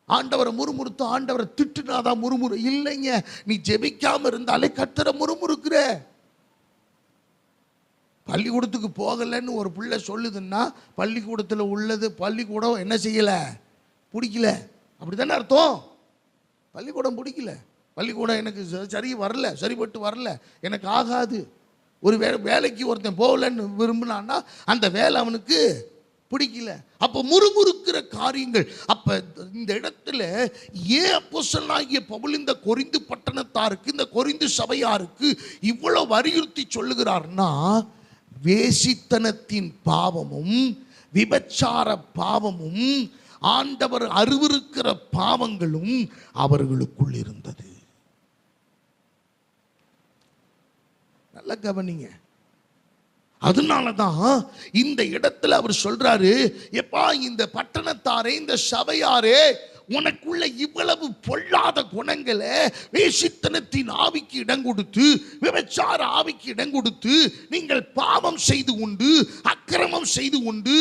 ஆண்டவரை முறுமுறுத்து ஆண்டவரை திட்டுனாதான் முறுமுறு இல்லைங்க. நீ ஜெபிக்காம இருந்தாலே கர்த்தரை முறுமுறுக்கிற. பள்ளிக்கூடத்துக்கு போகலன்னு ஒரு பிள்ளை சொல்லுதுன்னா பள்ளிக்கூடத்தில் உள்ளது பள்ளிக்கூடம் என்ன செய்யல? பிடிக்கல. அப்படித்தானே அர்த்தம்? பள்ளிக்கூடம் பிடிக்கல, பள்ளிக்கூடம் எனக்கு சரிபட்டு வரல, எனக்கு ஆகாது. ஒரு வேலைக்கு ஒருத்தன் போகலன்னு விரும்பினான்னா அந்த வேலை அவனுக்கு பிடிக்கல. அப்ப முறுமுறுக்கிற காரியங்கள். அப்ப இந்த இடத்துல ஏன் அப்போஸ்தலனாகிய பவுல் இந்த கொரிந்து பட்டணத்தாருக்கு, இந்த கொரிந்து சபையாருக்கு இவ்வளவு வலியுறுத்தி சொல்லுகிறார்னா, வேசித்தனத்தின் பாவமும் விபச்சார பாவமும் ஆண்டவர் அருவருக்கிற பாவங்களும் அவர்களுக்குள் இருந்தது. நல்ல கவனிங்க. அதனாலதான் இந்த இடத்துல அவர் சொல்றாரு, எப்பா இந்த பட்டணத்தாரே, இந்த சபையாரே, உனக்குள்ள இவ்வளவு பொல்லாத குணங்களை, வேசித்தனத்தின் ஆவிக்கு இடம் கொடுத்து, விபச்சார ஆவிக்கு இடம் கொடுத்து, நீங்கள் பாவம் செய்து கொண்டு, அக்கிரமம் செய்து கொண்டு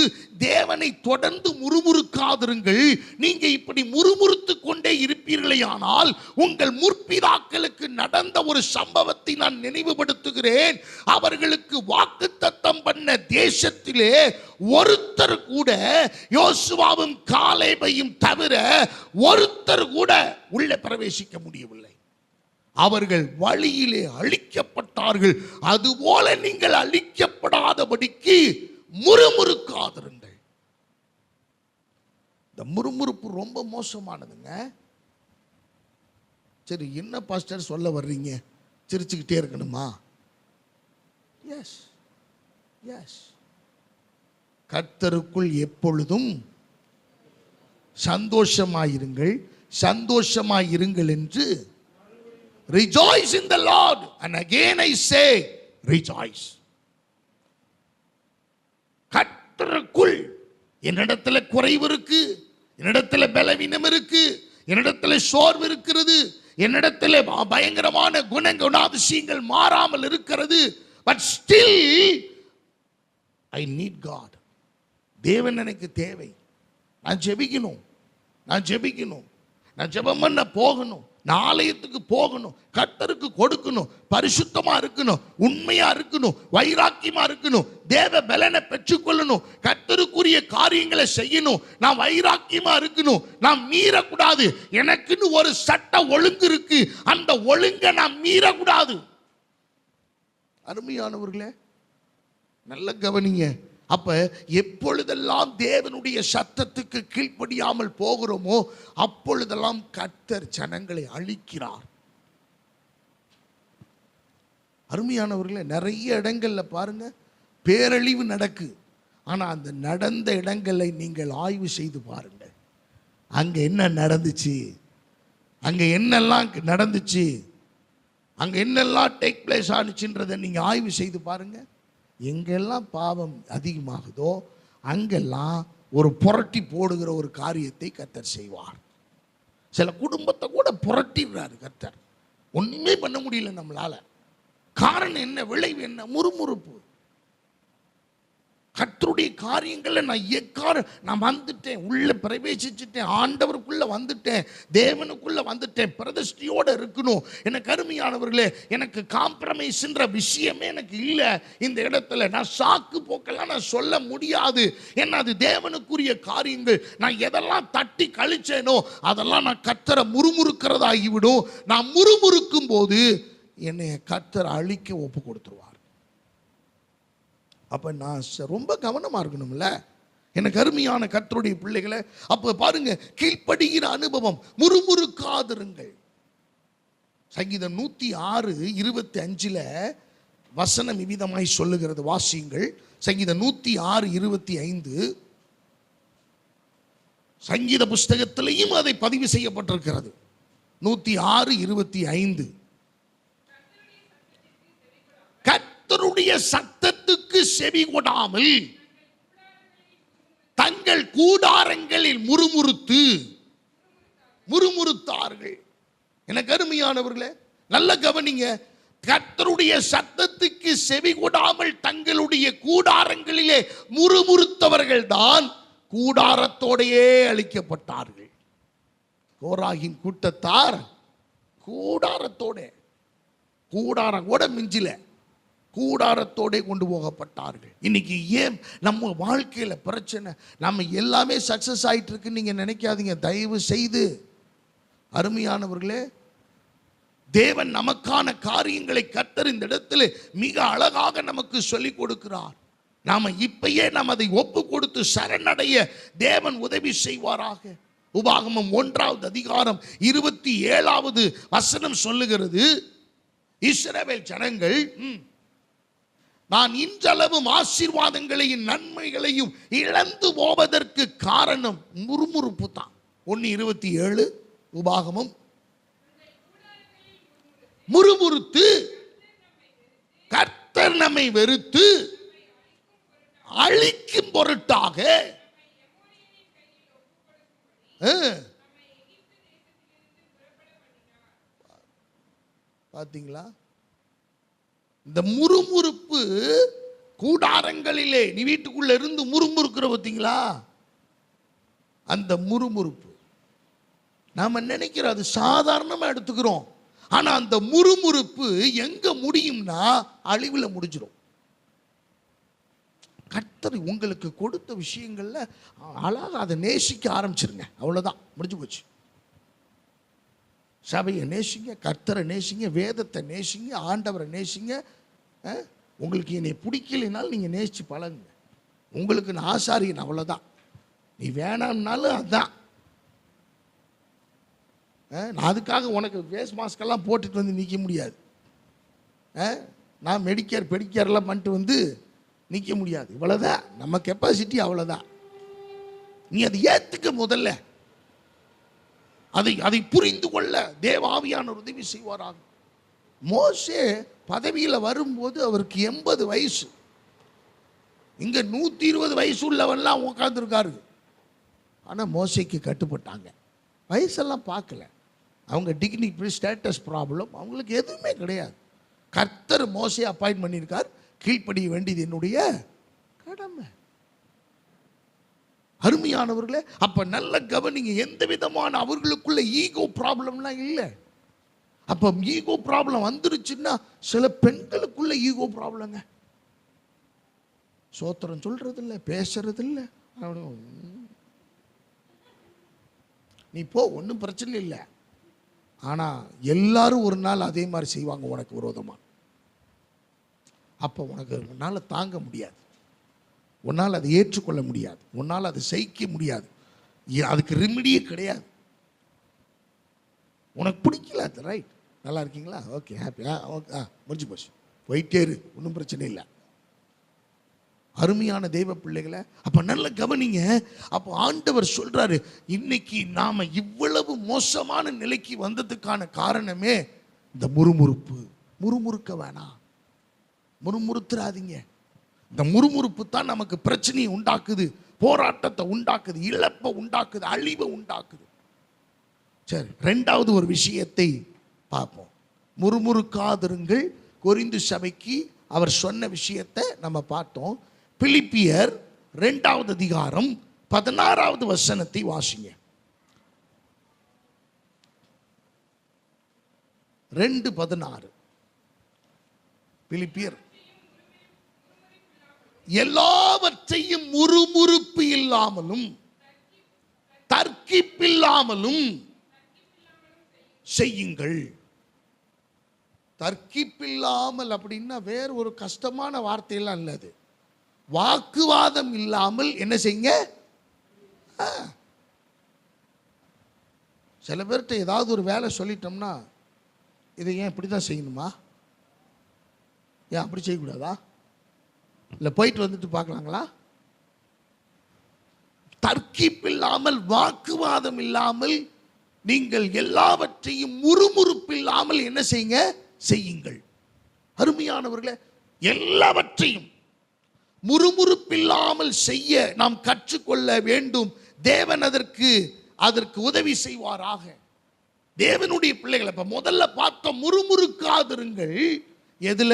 தேவனை தொடர்ந்து முறுமுறுக்காதிருங்கள். நீங்க இப்படி முறுமுறுத்து கொண்டே இருப்பீர்களே ஆனால் உங்கள் முற்பிதாக்களுக்கு நடந்த ஒரு சம்பவத்தை நான் நினைவுபடுத்துகிறேன். அவர்களுக்கு வாக்குத்தத்தம் பண்ண தேசத்திலே ஒருத்தர் கூட, யோசுவாவும் காலேபையும் தவிர ஒருத்தர் கூட உள்ளே பிரவேசிக்க முடியவில்லை. அவர்கள் வழியிலே அழிக்கப்பட்டார்கள். அதுபோல நீங்கள் அழிக்கப்படாதபடிக்கு முறுமுறுக்காதிருங்கள். இந்த முறுமுறுப்பு ரொம்ப மோசமானதுங்க. சரி, என்ன பாஸ்டர் சொல்ல வர்றீங்க? சிரிச்சுக்கிட்டே இருக்கணுமா? Yes yes. கர்த்தருக்குள் எப்பொழுதும் சந்தோஷமாயிருங்கள், சந்தோஷமாயிருங்கள் என்று rejoice in the Lord, and again I say rejoice. கர்த்தருக்குள் என்னிடத்துல குறைவு இருக்கு, என்னிடத்துல பலவீனம் இருக்கு, என்னிடத்துல சோர்வு இருக்கிறது, என்னிடத்துல பயங்கரமான குணாதிசயங்கள் மாறாமல் இருக்கிறது. But still I need God. தேவன் எனக்கு தேவை. நான் ஜெபிக்கணும், நான் ஜெபம் பண்ண போகணும், நான் ஆலயத்துக்கு போகணும், கர்த்தருக்கு கொடுக்கணும், பரிசுத்தமா இருக்கணும், உண்மையா இருக்கணும், வைராக்கியமா இருக்கணும், தேவ பலனை பெற்றுக்கொள்ளணும், கர்த்தருக்குரிய காரியங்களை செய்யணும், நான் வைராக்கியமா இருக்கணும், நான் மீறக்கூடாது. எனக்குன்னு ஒரு சட்ட ஒழுங்கு இருக்கு, அந்த ஒழுங்கை நான் மீறக்கூடாது. அருமையானவர்களே, நல்ல கவனிங்க. அப்ப எப்பொழுதெல்லாம் தேவனுடைய சத்தத்துக்கு கீழ்ப்படியாமல் போகிறோமோ அப்பொழுதெல்லாம் கர்த்தர் ஜனங்களை அழிக்கிறார். அருமையானவர்களே, நிறைய இடங்கள்ல பாருங்க பேரழிவு நடக்கு. ஆனால் அந்த நடந்த இடங்களை நீங்கள் ஆய்வு செய்து பாருங்கள். அங்கே என்ன நடந்துச்சு, அங்கே என்னெல்லாம் நடந்துச்சு, அங்கே என்னெல்லாம் டேக் பிளேஸ் ஆனிச்சுன்றதை நீங்கள் ஆய்வு செய்து பாருங்கள். எங்கெல்லாம் பாவம் அதிகமாகுதோ அங்கெல்லாம் ஒரு புரட்டி போடுகிற ஒரு காரியத்தை கர்த்தர் செய்வார். சில குடும்பத்தை கூட புரட்டிடுறாரு கர்த்தர். ஒன்றுமே பண்ண முடியல நம்மளால. காரணம் என்ன? விளைவு என்ன? முறுமுறுப்பு. கர்த்தருடைய காரியங்களை நான் வந்துட்டேன், உள்ள பிரவேசிச்சுட்டேன், ஆண்டவருக்குள்ள வந்துட்டேன், தேவனுக்குள்ள வந்துட்டேன், பிரதிஷ்டையோடு இருக்கணும். எனக்கு அருமையானவர்களே, எனக்கு காம்ப்ரமைஸ்ன்ற விஷயமே எனக்கு இல்லை. இந்த இடத்துல நான் சாக்கு போக்கெல்லாம் நான் சொல்ல முடியாது. ஏன்னா அது தேவனுக்குரிய காரியங்கள். நான் எதெல்லாம் தட்டி கழிச்சேனோ அதெல்லாம் நான் கர்த்தரை முறுமுறுக்கிறதாகிவிடும். நான் முறுமுறுக்கும் போது என்னை கர்த்தர் அழிக்க ஒப்பு கொடுத்துருவார். அப்போ நான் ரொம்ப கவனமாக இருக்கணும்ல எனக்கு அருமையான கர்த்தருடைய பிள்ளைகளை. அப்போ பாருங்க, கீழ்ப்படுகிற அனுபவம், முறுமுறுக்காதிருங்கள். சங்கீதம் 106:25 வசனம் இவ்விதமாய் சொல்லுகிறது. வாசியுங்கள். சங்கீதம் 106:25 சங்கீத புஸ்தகத்திலையும் அதை பதிவு செய்யப்பட்டிருக்கிறது. 106:25 கர்த்தருடைய சத்தத்துக்கு செவி கொடாமல் தங்கள் கூடாரங்களில் முறுமுறுத்தார்கள். எனக்கு அருமையானவர்களே, நல்ல கவனிங்க. கர்த்தருடைய சத்தத்துக்கு செவி கொடாமல் தங்களுடைய கூடாரங்களிலே முறுமுறுத்தவர்கள் தான் கூடாரத்தோடையே அழிக்கப்பட்டார்கள். கோராகின் கூட்டத்தார் கூடாரம் கூட மிஞ்சில, கூடாரத்தோட கொண்டு போகப்பட்டார்கள். இன்னைக்கு ஏன் நம்ம வாழ்க்கையில் பிரச்சனை? நம்ம எல்லாமே சக்சஸ் ஆயிட்டு இருக்குன்னு நீங்க நினைக்காதீங்க. தயவு செய்து அருமையானவர்களே, தேவன் நமக்கான காரியங்களை கர்த்தர் இந்த இடத்துல மிக அழகாக நமக்கு சொல்லிக் கொடுக்கிறார். நாம இப்பயே நாம் அதை ஒப்பு கொடுத்து சரணடைய தேவன் உதவி செய்வாராக. உபாகமம் 1:27 சொல்லுகிறது, இஸ்ரவேல் ஜனங்கள் நான் இன்றளவும் ஆசீர்வாதங்களையும் நன்மைகளையும் இழந்து போவதற்கு காரணம் முறுமுறுப்பு தான். 1:27 உபாகமம். முறுமுறுத்து கர்த்தர் நம்மை வெறுத்து அழிக்கும் பொருட்டாக பாத்தீங்களா? இந்த முறுமுறுப்பு கூடாரங்களிலே, நீ வீட்டுக்குள்ள இருந்து முறுமுறுக்கிற பார்த்தீங்களா? அந்த முறுமுறுப்பு நாம நினைக்கிறோம் அது சாதாரணமா எடுத்துக்கிறோம். ஆனா அந்த முறுமுறுப்பு எங்க முடியும்னா அழிவுல முடிஞ்சிடும். கர்த்தர் உங்களுக்கு கொடுத்த விஷயங்கள்ல அழகா அதை நேசிக்க ஆரம்பிச்சிருங்க. அவ்வளவுதான், முடிஞ்சு போச்சு. சபையை நேசிங்க, கர்த்தரை நேசிங்க, வேதத்தை நேசிங்க, ஆண்டவரை நேசிங்க. உங்களுக்கு என்னை பிடிக்கலைனாலும் நீங்கள் நேசித்து பழகுங்க. உங்களுக்கு நான் ஆசாரியன், அவ்வளோதான். நீ வேணாம்னாலும் அதுதான். நான் அதுக்காக உனக்கு ஃபேஸ் மாஸ்கெல்லாம் போட்டுட்டு வந்து நிற்க முடியாது. நான் பெடிக்கேர்லாம் பண்ணிட்டு வந்து நிற்க முடியாது. இவ்வளோதான் நம்ம கெப்பாசிட்டி, அவ்வளோதான். நீ அதை ஏற்றுக்க முதல்ல. அதை புரிந்து கொள்ள தேவாவியான உதவி செய்வாராக. மோசே பதவியில் வரும்போது அவருக்கு 80 வயசு. இங்க 120 வயசு உள்ளவன்லாம் உட்காந்துருக்காரு. ஆனால் மோசைக்கு கட்டுப்பட்டாங்க. வயசெல்லாம் பார்க்கல. அவங்க டிக்னிட்டி, ஸ்டேட்டஸ் ப்ராப்ளம் அவங்களுக்கு எதுவுமே கிடையாது. கர்த்தர் மோசையை அப்பாயின்ட் பண்ணியிருக்கார். கீழ்ப்படிய வேண்டியது என்னுடைய கடமை. அருமையானவர்களே, அப்ப நல்ல கவனிங்க. எந்த விதமான அவர்களுக்குள்ள ஈகோ ப்ராப்ளம்லாம் இல்லை. அப்ப ஈகோ ப்ராப்ளம் வந்துருச்சுன்னா சில பெண்களுக்குள்ள ஈகோ ப்ராப்ளங்க. சோத்திரம் சொல்றது இல்லை, பேசுறது இல்லை. நீ போ, ஒன்றும் பிரச்சனை இல்லை. ஆனா எல்லாரும் ஒரு நாள் அதே மாதிரி செய்வாங்க உனக்கு விரோதமா. அப்போ உனக்கு உன்னால தாங்க முடியாது, உன்னால் அதை ஏற்றுக்கொள்ள முடியாது, உன்னால் அதை சகிக்க முடியாது. அதுக்கு ரெமிடியே கிடையாது. உனக்கு பிடிக்கல, அது ரைட். நல்லா இருக்கீங்களா? Okay, happy. ஓகே, முடிஞ்சு போச்சு, போயிட்டே இரு, ஒன்றும் பிரச்சனை இல்லை. அருமையான தெய்வ பிள்ளைகளை, அப்ப நல்ல கவனிங்க. அப்போ ஆண்டவர் சொல்றாரு, இன்னைக்கு நாம இவ்வளவு மோசமான நிலைக்கு வந்ததுக்கான காரணமே இந்த முறுமுறுப்பு. முறுமுறுக்க வேணாம், முறுமுறுத்துறாதீங்க. இந்த முறுமுறுப்பு தான் நமக்கு பிரச்சனையை உண்டாக்குது, போராட்டத்தை உண்டாக்குது, இழப்பை உண்டாக்குது, அழிவை உண்டாக்குது. சரி, ரெண்டாவது ஒரு விஷயத்தை பார்ப்போம். முறுமுறுக்காதிருங்கள். கொரிந்து சபைக்கு அவர் சொன்ன விஷயத்தை நம்ம பார்த்தோம். பிலிப்பியர் 2வது அதிகாரம் 16வது வசனத்தை வாசிங்க. 2:16. பிலிப்பியர், எல்லாவற்றையும் முறுமுறுப்பு இல்லாமலும் தர்க்கிப்பில்லாமலும் செய்யுங்கள். தர்க்கிப்பில்லாமல் அப்படின்னா வேற ஒரு கஷ்டமான வார்த்தையெல்லாம் இல்லை. அது வாக்குவாதம் இல்லாமல் என்ன செய்யுங்க. சில பேர்கிட்ட ஏதாவது ஒரு வேலை சொல்லிட்டோம்னா, இதை ஏன் இப்படி தான் செய்யணுமா, ஏன் அப்படி செய்யக்கூடாதா, இல்லை போயிட்டு வந்துட்டு பார்க்கலாங்களா? தர்க்கிப்பில்லாமல், வாக்குவாதம் இல்லாமல், நீங்கள் எல்லாவற்றையும் முறுமுறுப்பில்லாமல் என்ன செய்யுங்க, செய்யுங்கள். அருமையானவர்களே, எல்லாவற்றையும் முறுமுறுப்பில்லாமல் செய்ய நாம் கற்றுக்கொள்ள வேண்டும். தேவன் அதற்கு உதவி செய்வாராக. தேவனுடைய பிள்ளைகளை இப்ப முதல்ல பார்த்தோம், முறுமுறுக்காதிருங்கள். எதுல?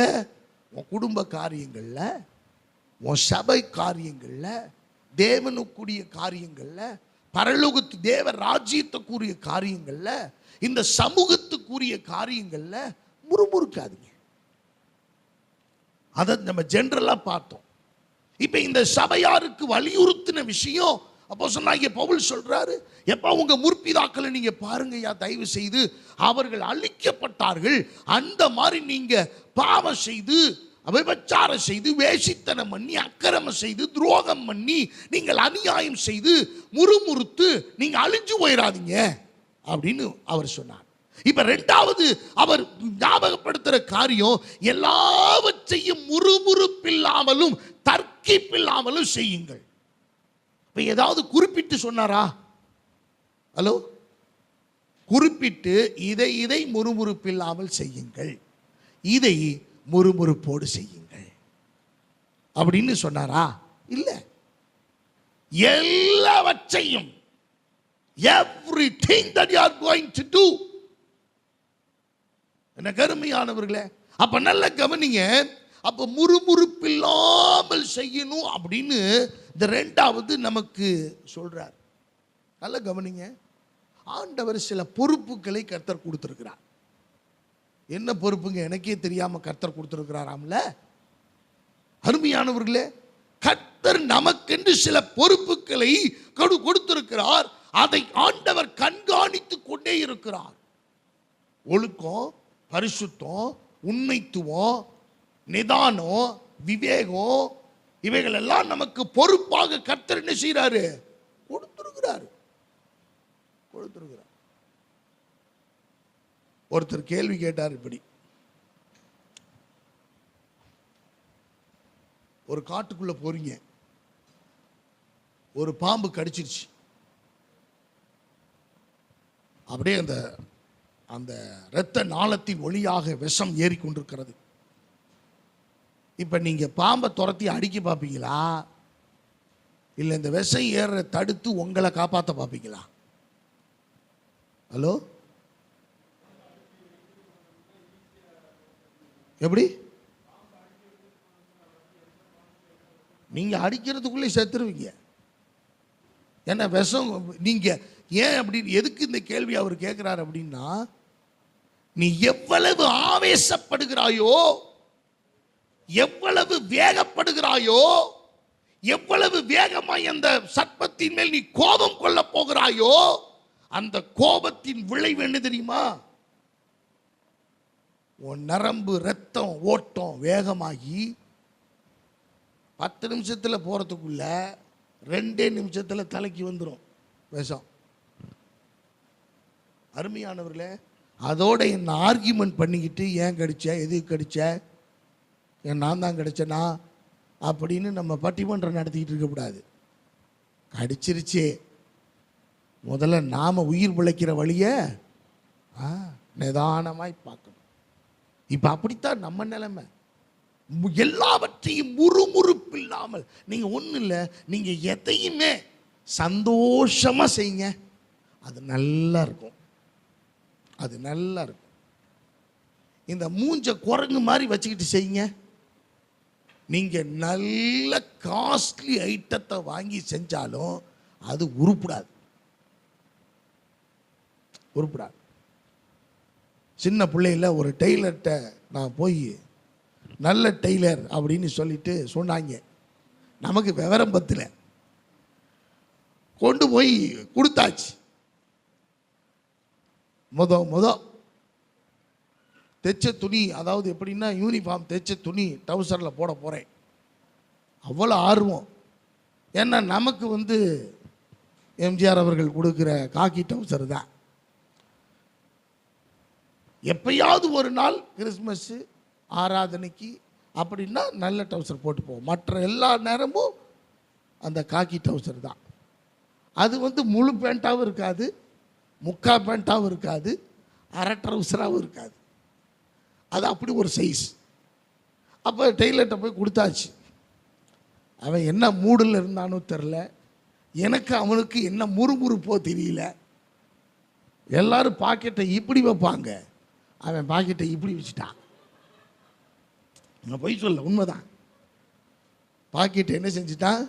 உன் குடும்ப காரியங்கள்ல, உன் சபை காரியங்கள்ல, தேவனுக்குரிய காரியங்கள்ல, பரலோகத்து தேவ ராஜ்யத்துக்குரிய காரியங்கள்ல, இந்த சமூகத்துக்குரிய காரியங்கள்ல முறுமுறுக்காதீங்க. அதை நம்ம ஜெனரலா பார்த்தோம். இப்ப இந்த சபையாருக்கு வலியுறுத்தின விஷயம் அப்போ சொன்னாங்க. பவுல் சொல்றாரு, எப்ப உங்க முற்பிதாக்களை நீங்க பாருங்கய்யா, தயவு செய்து அவர்கள் அழிக்கப்பட்டார்கள். அந்த மாதிரி நீங்க பாவம் செய்து, விபச்சாரம் செய்து, வேசித்தனம் பண்ணி, அக்கிரமம் செய்து, துரோகம் பண்ணி, நீங்கள் அநியாயம் செய்து, முறுமுறுத்து நீங்க அழிஞ்சு போயிடாதீங்க அப்படின்னு அவர் சொன்னார். இப்ப ரெண்டாவது அவர் ஞாபகப்படுத்துற காரியம், எல்லாவற்றையும் முறுமுறுப்பில்லாமலும் தர்க்கிப்பில்லாமலும் செய்யுங்கள். இப்ப ஏதாவது குறிப்பிட்டு சொன்னாரா? ஹலோ, குறிப்பிட்டு இதை முறுமுறுப்பில்லாமல் செய்யுங்கள், இதை முறுமுறுப்போடு செய்யுங்கள் அப்படின்னு சொன்னாரா? இல்ல. எல்லாவற்றையும், everything that you are going to do. என்ன கருமையானவர்களே, அப்ப நல்ல கவனிங்க. அப்ப முறுமுறுப்பில்லாமல் செய்யணும் அப்படின்னு இந்த ரெண்டாவது நமக்கு சொல்றார். நல்ல கவனிங்க. ஆண்டவர் சில பொறுப்புகளை கர்த்தர் கொடுத்திருக்கிறார். என்ன பொறுப்புங்க? எனக்கே தெரியாம கர்த்தர் கொடுத்திருக்கிறாராம்ல. அருமையானவர்களே, கர்த்தர் நமக்கென்று சில பொறுப்புகளை கொடுத்திருக்கிறார். அதை ஆண்டவர் கண்காணித்துக் கொண்டே இருக்கிறார். ஒழுக்கம், பரிசுத்தம், உண்மைத்துவம், நிதானம், விவேகம், இவைகள் எல்லாம் நமக்கு பொறுப்பாக கர்த்தர் என்ன செய்யறாரு? கொடுத்திருக்கிறார். ஒருத்தர் கேள்வி கேட்டார், இப்படி ஒரு காட்டுக்குள்ள போறீங்க, ஒரு பாம்பு கடிச்சிருச்சு. அப்படியே அந்த இரத்த நாளத்தின் ஒளியாக விஷம் ஏறிக்கொண்டிருக்கிறது. இப்ப நீங்க பாம்பை துரத்தி அடிக்க பார்ப்பீங்களா, இல்லை இந்த விஷம் ஏற தடுத்து உங்களை காப்பாற்ற பார்ப்பீங்களா? ஹலோ, எப்படி? நீங்க அடிக்கிறதுக்குள்ளே செத்துருவீங்க. ஏன்னா விஷம். நீங்க ஏன் அப்படி, எதுக்கு இந்த கேள்வி அவர் கேட்கிறார் அப்படின்னா, நீ எவ்வளவு ஆவேசப்படுகிறாயோ, எவ்வளவு வேகப்படுகிறாயோ, எவ்வளவு வேகமாய் அந்த சர்ப்பத்தின் மேல் நீ கோபம் கொள்ள போகிறாயோ, அந்த கோபத்தின் விளைவு என்ன தெரியுமா? உன் நரம்பு, ரத்தம் ஓட்டம் வேகமாகி 10 நிமிஷத்தில் போறதுக்குள்ள 2 நிமிஷத்தில் தலைக்கு வந்துடும் விஷம். அருமையானவர்களே, அதோட என்ன ஆர்கியூமெண்ட் பண்ணிக்கிட்டு, ஏன் கடிச்ச, எதுக்கு கடிச்ச, நான் தான் கடிச்சனா, அப்படின்னு நம்ம பட்டிமன்றம் நடத்திக்கிட்டு இருக்கக்கூடாது. கடிச்சிருச்சே, முதல்ல நாம் உயிர் பிழைக்கிற வழியை நிதானமாய் பார்க்கணும். இப்போ அப்படித்தான் நம்ம நிலைமை. எல்லாவற்றையும் முறுமுறுப்பு இல்லாமல், நீங்கள் ஒன்றும் இல்லை, நீங்கள் எதையுமே சந்தோஷமாக செய்யுங்க, அது நல்லா இருக்கும். அது நல்லா இருக்கும். இந்த மூஞ்ச குரங்கு மாதிரி வச்சுக்கிட்டு செய்யுங்க, நீங்கள் நல்ல காஸ்ட்லி ஐட்டத்தை வாங்கி செஞ்சாலும் அது உருப்படாது. சின்ன பிள்ளையில் ஒரு டெய்லர்கிட்ட நான் போய் நல்ல டெய்லர் அப்படின்னு சொல்லிட்டு சொன்னாங்க. நமக்கு விவரம் பத்தல, கொண்டு போய் கொடுத்தாச்சு. முத தைச்ச துணி, அதாவது எப்படின்னா யூனிஃபார்ம் தைச்ச துணி டவுசரில் போட போகிறேன். அவ்வளோ ஆர்வம். ஏன்னா நமக்கு எம்ஜிஆர் அவர்கள் கொடுக்குற காக்கி டவுசர் தான். எப்பயாவது ஒரு நாள் கிறிஸ்மஸ்ஸு ஆராதனைக்கு அப்படின்னா நல்ல டவுசர் போட்டு போவோம். மற்ற எல்லா நேரமும் அந்த காக்கி டவுசர் தான். அது முழு பேண்ட்டாகவும் இருக்காது, முக்கா பேண்ட்டாகவும் இருக்காது, அரை ட்ரவுசராகவும் இருக்காது. அது அப்படி ஒரு சைஸ். அப்போ டெய்லர்கிட்ட போய் கொடுத்தாச்சு. அவன் என்ன மூடில் இருந்தானோ தெரில, எனக்கு அவனுக்கு என்ன முறுமுறுப்போ தெரியல. எல்லாரும் பாக்கெட்டை இப்படி வைப்பாங்க, அவன் பாக்கெட்டை இப்படி வச்சுட்டான். நான் போய் சொல்ல, உண்மைதான். பாக்கெட்டை என்ன செஞ்சுட்டான்,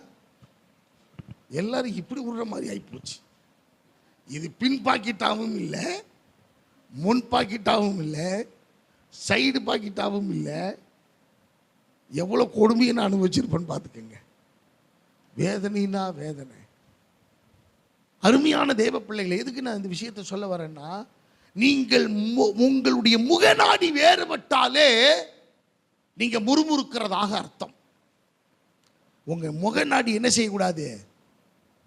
எல்லாரும் இப்படி விடுற மாதிரி ஆகிப்போச்சு. இது பின் பாக்கெட்டாகவும் இல்லை, முன் பாக்கெட்டாகவும் இல்லை, சைடு பாக்கெட்டாகவும் இல்லை. எவ்வளோ கொடுமையை நான் அனுபவிச்சிருப்பேன்னு பார்த்துக்கங்க. வேதனைனா வேதனை. அருமையான தேவ பிள்ளைகளை, எதுக்கு நான் இந்த விஷயத்தை சொல்ல வரேன்னா, நீங்கள் உங்களுடைய முகநாடி வேறுபட்டாலே நீங்க முறுமுறுக்கிறதாக அர்த்தம். உங்க முகநாடி என்ன செய்யக்கூடாது,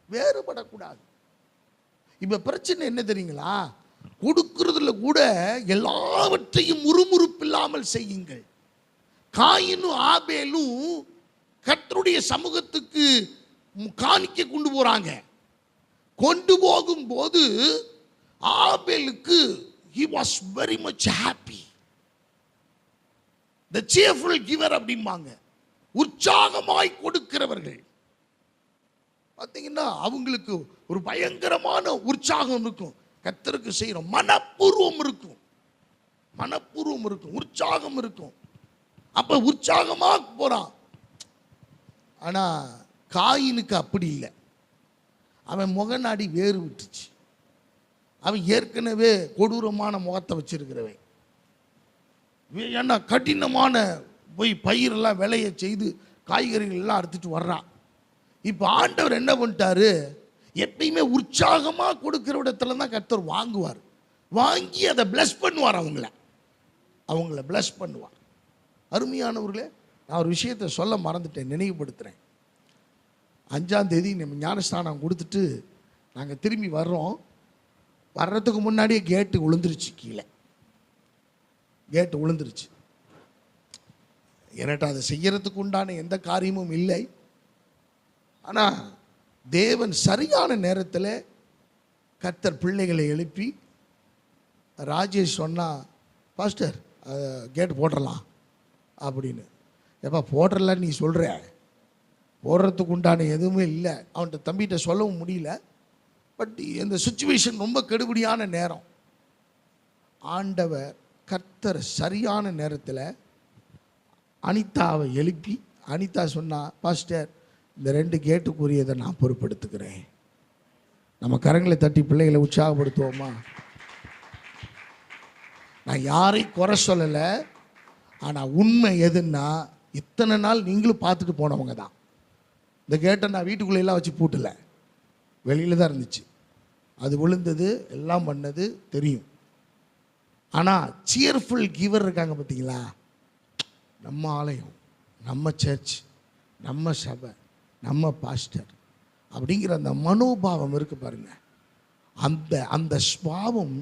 வேறுபடக்கூடாது. இப்ப பிரச்சனை என்ன தெரியுங்களா, கொடுக்கிறதுல கூட எல்லாவற்றையும் முறுமுறுப்பு இல்லாமல் செய்யுங்கள். காயினும் ஆபேலும் கர்த்தருடைய சமூகத்துக்கு காணிக்கை கொண்டு போறாங்க. கொண்டு போகும்போது ஆபேலுக்கு he was very much happy. the cheerful giver அப்படிம்பாங்க, உற்சாகமாய் கொடுக்கிறவர்கள். பார்த்தீங்கன்னா அவங்களுக்கு ஒரு பயங்கரமான உற்சாகம் இருக்கும். கர்த்தருக்கு செய்யறோம், மனப்பூர்வம் இருக்கும், உற்சாகம் இருக்கும். அப்ப உற்சாகமா போறான். ஆனா காயினுக்கு அப்படி இல்லை. அவன் முகநாடி வேறு விட்டுச்சு. அவன் ஏற்கனவே கொடூரமான முகத்தை வச்சிருக்கிறவன். ஏன்னா கடினமான போய் பயிரெல்லாம் விளைய செய்து காய்கறிகள் எல்லாம் அறுத்துட்டு வர்றான். இப்போ ஆண்டவர் என்ன பண்ணிட்டாரு, எப்பயுமே உற்சாகமாக கொடுக்கிற இடத்துல தான் கர்த்தர் வாங்குவார். வாங்கி அதை பிளஸ் பண்ணுவார், அவங்கள பிளஸ் பண்ணுவார். அருமையானவர்களே, நான் ஒரு விஷயத்தை சொல்ல மறந்துட்டேன், நினைவுபடுத்துகிறேன். 5ஆம் தேதி நம்ம ஞானஸ்தானம் கொடுத்துட்டு நாங்கள் திரும்பி வர்றதுக்கு முன்னாடியே கேட்டு விழுந்துருச்சு. கீழே கேட்டு விழுந்துருச்சு. என்கிட்ட அதை செய்யறதுக்கு உண்டான எந்த காரியமும் இல்லை. ஆனால் தேவன் சரியான நேரத்தில் கர்த்தர் பிள்ளைகளை எழுப்பி, ராஜேஷ் சொன்னா, பாஸ்டர் கேட்டு போட்டுடலாம் அப்படின்னு. எப்பா போட்டுடலான்னு நீ சொல்கிற, போடுறதுக்கு உண்டான எதுவுமே இல்லை. அவன்கிட்ட தம்பிகிட்ட சொல்லவும் முடியல. பட் இந்த சுச்சுவேஷன் ரொம்ப கெடுபடியான நேரம். ஆண்டவர் கர்த்தர் சரியான நேரத்தில் அனிதாவை எழுப்பி, அனிதா சொன்னா, பாஸ்டர் இந்த 2 கேட்டுக்குரியதை நான் பொறுப்பெடுத்துக்கிறேன். நம்ம கரங்களை தட்டி பிள்ளைகளை உற்சாகப்படுத்துவோமா? நான் யாரையும் குறை சொல்லலை. ஆனால் உண்மை எதுன்னா, இத்தனை நாள் நீங்களும் பார்த்துட்டு போனவங்க தான். இந்த கேட்டை நான் வீட்டுக்குள்ளெல்லாம் வச்சு பூட்டல, வெளியில் தான் இருந்துச்சு. அது விழுந்தது, எல்லாம் பண்ணது தெரியும். ஆனால் சியர்ஃபுல் கிவர் இருக்காங்க பார்த்தீங்களா, நம்ம ஆலயம், நம்ம சர்ச், நம்ம சபை, நம்ம பாஸ்டர் அப்படிங்கிற அந்த மனோபாவம் இருக்கு பாருங்க. அந்த ஸ்வாவம்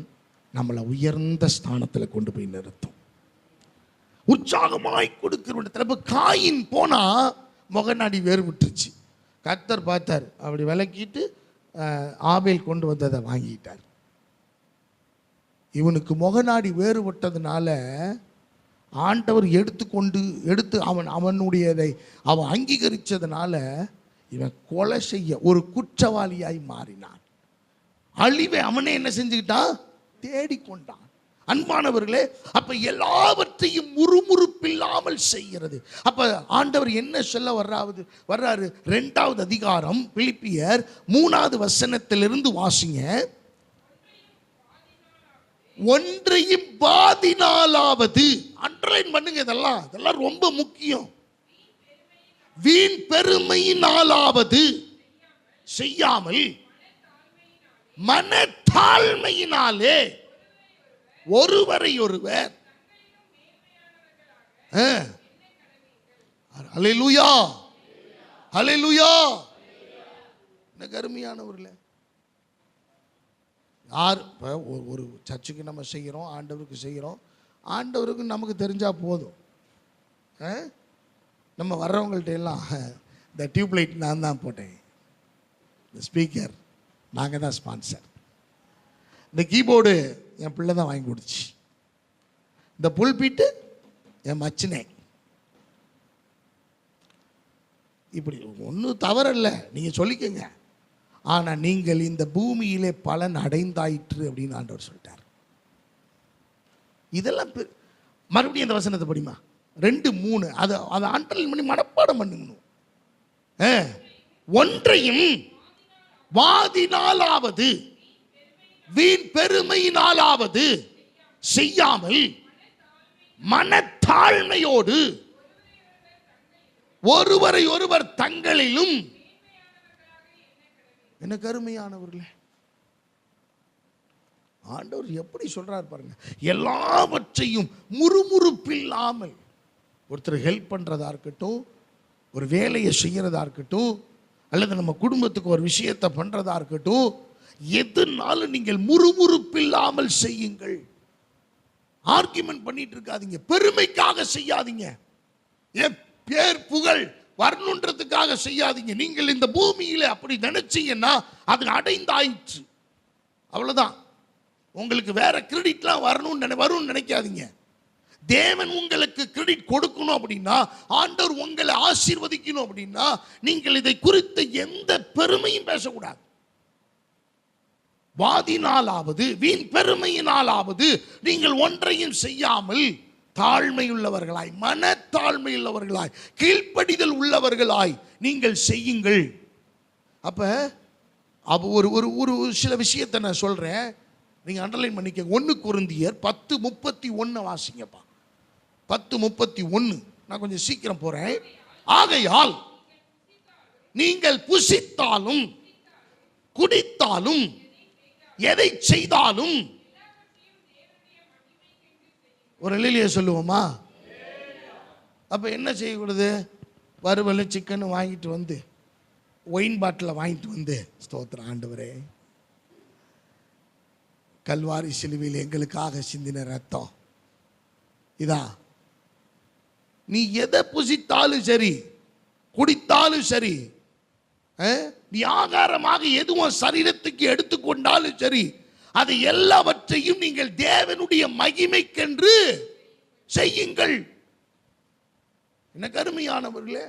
நம்மளை உயர்ந்த ஸ்தானத்தில் கொண்டு போய் நிறுத்தும். உற்சாகமாய் கொடுக்கிற இடத்துல இப்போ காயின் போனா முகநாடி வேறு விட்டுருச்சு. கர்த்தர் பார்த்தார், அப்படி விளக்கிட்டு ஆபேல் கொண்டு வந்ததை வாங்கிட்டார். இவனுக்கு முகநாடி வேறுபட்டதுனால ஆண்டவர் எடுத்து அவனுடையதை அவன் அங்கீகரித்ததுனால இவன் கொலை செய்ய ஒரு குற்றவாளியாய் மாறினான். அழிவை அவனே என்ன செஞ்சுக்கிட்டான்? தேடிக்கொண்டான். அன்பானவர்களே, அப்ப எல்லாவற்றையும் முறுமுறுப்பில்லாமல் செய்கிறது. அப்ப ஆண்டவர் என்ன சொல்ல வர்றாரு? 2வது அதிகாரம் பிலிப்பியர் 3வது வசனத்திலிருந்து வாசிங்க. ஒன்றையும் பாதினாலாவது, அண்டர்லைன் பண்ணுங்க, இதெல்லாம் ரொம்ப முக்கியம். வீண் பெருமையினாலாவது செய்யாமல் மனத்தாழ்மையினாலே ஒருவரை ஒருவர் ஹல்லேலூயா ஹல்லேலூயா. அருமையானவர்களே, யார் ஒரு சர்ச்சுக்கு நம்ம செய்கிறோம், ஆண்டவருக்கு செய்கிறோம். ஆண்டவருக்கு நமக்கு தெரிஞ்சா போதும். நம்ம வர்றவங்கள்ட்ட எல்லாம் இந்த டியூப்லைட் நான் தான் போட்டேன், இந்த ஸ்பீக்கர் நாங்கள் தான் ஸ்பான்சர், இந்த கீபோர்டு என் பிள்ளை தான் வாங்கி கொடுத்துச்சு, இந்த புல்பீட்டு என் மச்சினே. இப்படி ஒன்றும் தவறல்ல, நீங்கள் சொல்லிக்கங்க. ஆனால் நீங்கள் இந்த பூமியிலே பலன் அடைந்தாயிற்று அப்படின்னு ஆண்டவர் சொல்லிட்டார். இதெல்லாம் மறுபடியும் இந்த வசனத்தை படிமா 2:3 அதை அண்டர்லைன் பண்ணி மனப்பாடம் பண்ணுங்கணும். ஒன்றையும் வாதினாலாவது வீண் பெருமையினாலாவது செய்யாமல் மனத்தாழ்மையோடு ஒருவரை ஒருவர் தங்களிலும். எனக்கு அருமையானவர்களே, ஆண்டவர் எப்படி சொல்றார் பாருங்க. எல்லாவற்றையும் முறுமுறுப்பில்லாமல், ஒருத்தர் ஹெல்ப் பண்றதா இருக்கட்டும், ஒரு வேலையை செய்யறதா இருக்கட்டும், அல்லது நம்ம குடும்பத்துக்கு ஒரு விஷயத்தை பண்றதா இருக்கட்டும், எதுனாலும் நீங்கள் முறுமுறுப்பில்லாமல் செய்யுங்கள். ஆர்கியூமெண்ட் பண்ணிட்டு இருக்காதீங்க, பெருமைக்காக செய்யாதீங்க, பேர் புகழ் வரணுன்றதுக்காக செய்யாதீங்க. நீங்கள் இந்த பூமியில அப்படி நினைச்சீங்கன்னா அது அடைந்தாயிற்று, அவ்வளவுதான். உங்களுக்கு வேற கிரெடிட்லாம் வரும்னு நினைக்காதீங்க. தேவன் உங்களுக்கு கிரெடிட் கொடுக்கணும் அப்படின்னா, ஆண்டவர் உங்களை ஆசீர்வதிக்கணும் அப்படின்னா, நீங்கள் இதை குறித்து எந்த பெருமையும் பேசக்கூடாது. வாதினாலாவது வீண் பெருமையினாலாவது நீங்கள் ஒன்றையும் செய்யாமல் தாழ்மையுள்ளவர்களாய், மனத்தாழ்மையுள்ளவர்களாய், கீழ்ப்படிதல் உள்ளவர்களாய் நீங்கள் செய்யுங்கள். அப்ப ஒரு சில விஷயத்தை நான் சொல்றேன், நீங்க அண்டர்லைன் பண்ணிக்க. 1 கொரிந்தியர் 10:31 வாசிங்கப்பா. 10:31. நான் கொஞ்சம் சீக்கிரம் போறேன். ஆகையால் நீங்கள் புசித்தாலும் குடித்தாலும் எதை செய்தாலும், ஒரு இல்லையே சொல்லுவோமா? அப்ப என்ன செய்யக்கூடாது? வறுவல் சிக்கன் வாங்கிட்டு வந்து, ஒயின் பாட்டில் வாங்கிட்டு வந்து, ஸ்தோத்திரம் ஆண்டவரே, கல்வாரி சிலுவையில் எங்களுக்காக சிந்தின ரத்தம் இதா. நீ எதை புசித்தாலும் சரி, குடித்தாலும் சரி, நீ ஆகாரமாக எதுவும் சரீரத்துக்கு எடுத்துக்கொண்டாலும் சரி, அது எல்லாவற்றையும் நீங்கள் தேவனுடைய மகிமைக்கென்று செய்யுங்கள். எனக்கு அருமையானவர்களே,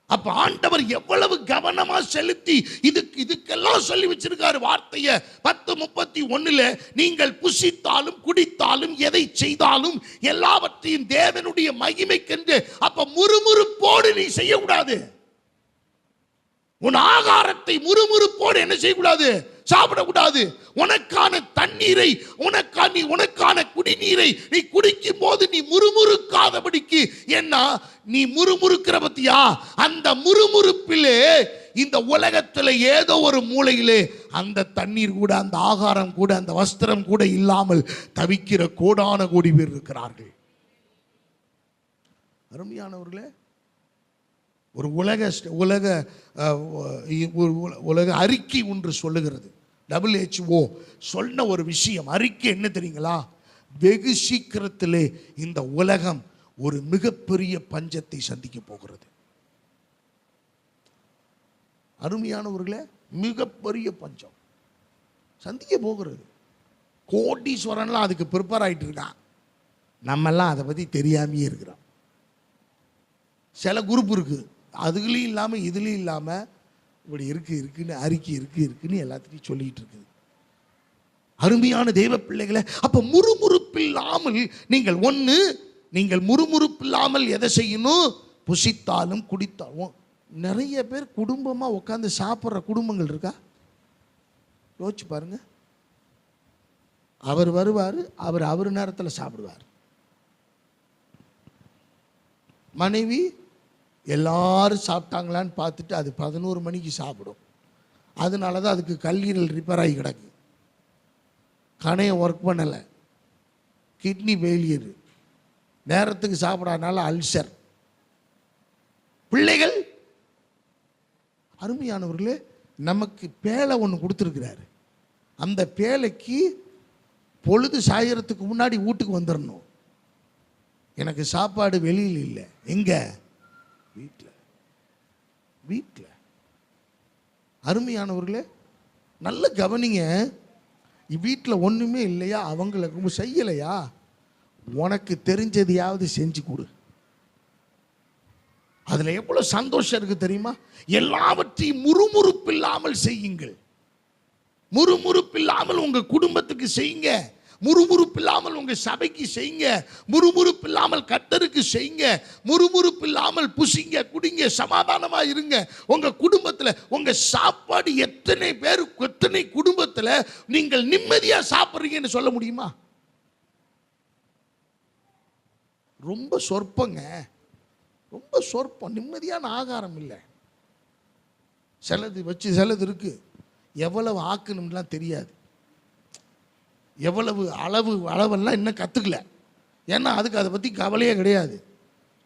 அப்ப ஆண்டவர் எவ்வளவு கவனமா செலுத்தி இதுக்கெல்லாம் சொல்லி வச்சிருக்காரு வார்த்தைய. 10:31 நீங்கள் புசித்தாலும் குடித்தாலும் எதை செய்தாலும் எல்லாவற்றையும் தேவனுடைய மகிமைக்கென்று. அப்ப முறுமுறுப்போடு நீ செய்யக்கூடாது. உன் ஆகாரத்தை முறுமுறுப்போடு என்ன செய்யக்கூடாது? சாப்பிடக்கூடாது. உனக்கான தண்ணீரை, உனக்கான குடிநீரை நீ குடிக்கும் போது நீ முறுமுறுக்காதபடிக்கு. என்ன நீ முறுமுறுக்கிற பத்தியா? அந்த முறுமுறுப்பிலே இந்த உலகத்தில் ஏதோ ஒரு மூலையிலே அந்த தண்ணீர் கூட, அந்த ஆகாரம் கூட, அந்த வஸ்திரம் கூட இல்லாமல் தவிக்கிற கோடான கோடி பேர் இருக்கிறார்கள். அருமையானவர்களே, ஒரு உலக அறிக்கை ஒன்று சொல்லுகிறது. WHO சொன்ன ஒரு விஷயம், அறிக்கை என்ன தெரியுங்களா? வெகு சீக்கிரத்திலே இந்த உலகம் ஒரு மிகப்பெரிய பஞ்சத்தை சந்திக்க போகிறது. அருமையானவர்களே, மிகப்பெரிய பஞ்சம் சந்திக்க போகிறது. கோடீஸ்வரன்லாம் அதுக்கு ப்ரிப்பேர் ஆகிட்டு இருக்கான். நம்மெல்லாம் அதை பற்றி தெரியாமையே இருக்கிறோம். சில குரூப் இருக்குது, அதுலேயும் இல்லாமல் இதுலேயும் இல்லாமல் இப்படி இருக்குன்னு அறிக்கை இருக்குன்னு எல்லாத்தையும் சொல்லிகிட்டு இருக்குது. அருமையான தெய்வ பிள்ளைகளை, அப்போ முறுமுறுப்பில்லாமல் நீங்கள் முறுமுறுப்பில்லாமல் எதை செய்யணும்? புசித்தாலும் குடித்தாலும். நிறைய பேர் குடும்பமாக உட்காந்து சாப்பிட்ற குடும்பங்கள் இருக்கா? யோசிச்சு பாருங்க. அவர் வருவார், அவர் நேரத்தில் சாப்பிடுவார். மனைவி எல்லாரும் சாப்பிட்டாங்களான்னு பார்த்துட்டு அது 11 மணிக்கு சாப்பிடும். அதனால தான் அதுக்கு கல்லீரல் ரிப்பேர் ஆகி கிடக்கு, கணையம் ஒர்க் பண்ணலை, கிட்னி ஃபெயிலியர், நேரத்துக்கு சாப்பிடாதனால அல்சர். பிள்ளைகள், அருமையானவர்களே, நமக்கு பேலை ஒன்று கொடுத்துருக்கிறாரு. அந்த பேலைக்கு பொழுது சாயறதுக்கு முன்னாடி வீட்டுக்கு வந்துடணும். எனக்கு சாப்பாடு வெளியில் இல்லை, எங்க? வீட்டில். அருமையானவர்களே, நல்ல கவனிங்க. வீட்டில் ஒன்றுமே இல்லையா, அவங்களுக்கு செய்யலையா, உனக்கு தெரிஞ்சதையாவது செஞ்சு கொடு. அதில் எவ்வளோ சந்தோஷம் இருக்கு தெரியுமா? எல்லாவற்றையும் முறுமுறுப்பில்லாமல் செய்யுங்கள். முறுமுறுப்பில்லாமல் உங்கள் குடும்பத்துக்கு செய்யுங்க. முறுமுறுப்பில்லாமல் உங்கள் சபைக்கு செய்யுங்க. முறுமுறுப்பில்லாமல் கர்த்தருக்கு செய்யுங்க. முறுமுறுப்பில்லாமல் புசிங்க, குடிங்க, சமாதானமாக இருங்க. உங்கள் குடும்பத்தில் உங்கள் சாப்பாடு எத்தனை குடும்பத்தில் நீங்கள் நிம்மதியாக சாப்பிட்றீங்கன்னு சொல்ல முடியுமா? ரொம்ப சொற்பங்க, ரொம்ப சொற்பம். நிம்மதியான ஆகாரம் இல்லை. சிலது இருக்கு, எவ்வளவு ஆக்கணும்லாம் தெரியாது, எவ்வளவு அளவெல்லாம் இன்னும் கற்றுக்கல. ஏன்னா அதுக்கு அதை பற்றி கவலையே கிடையாது.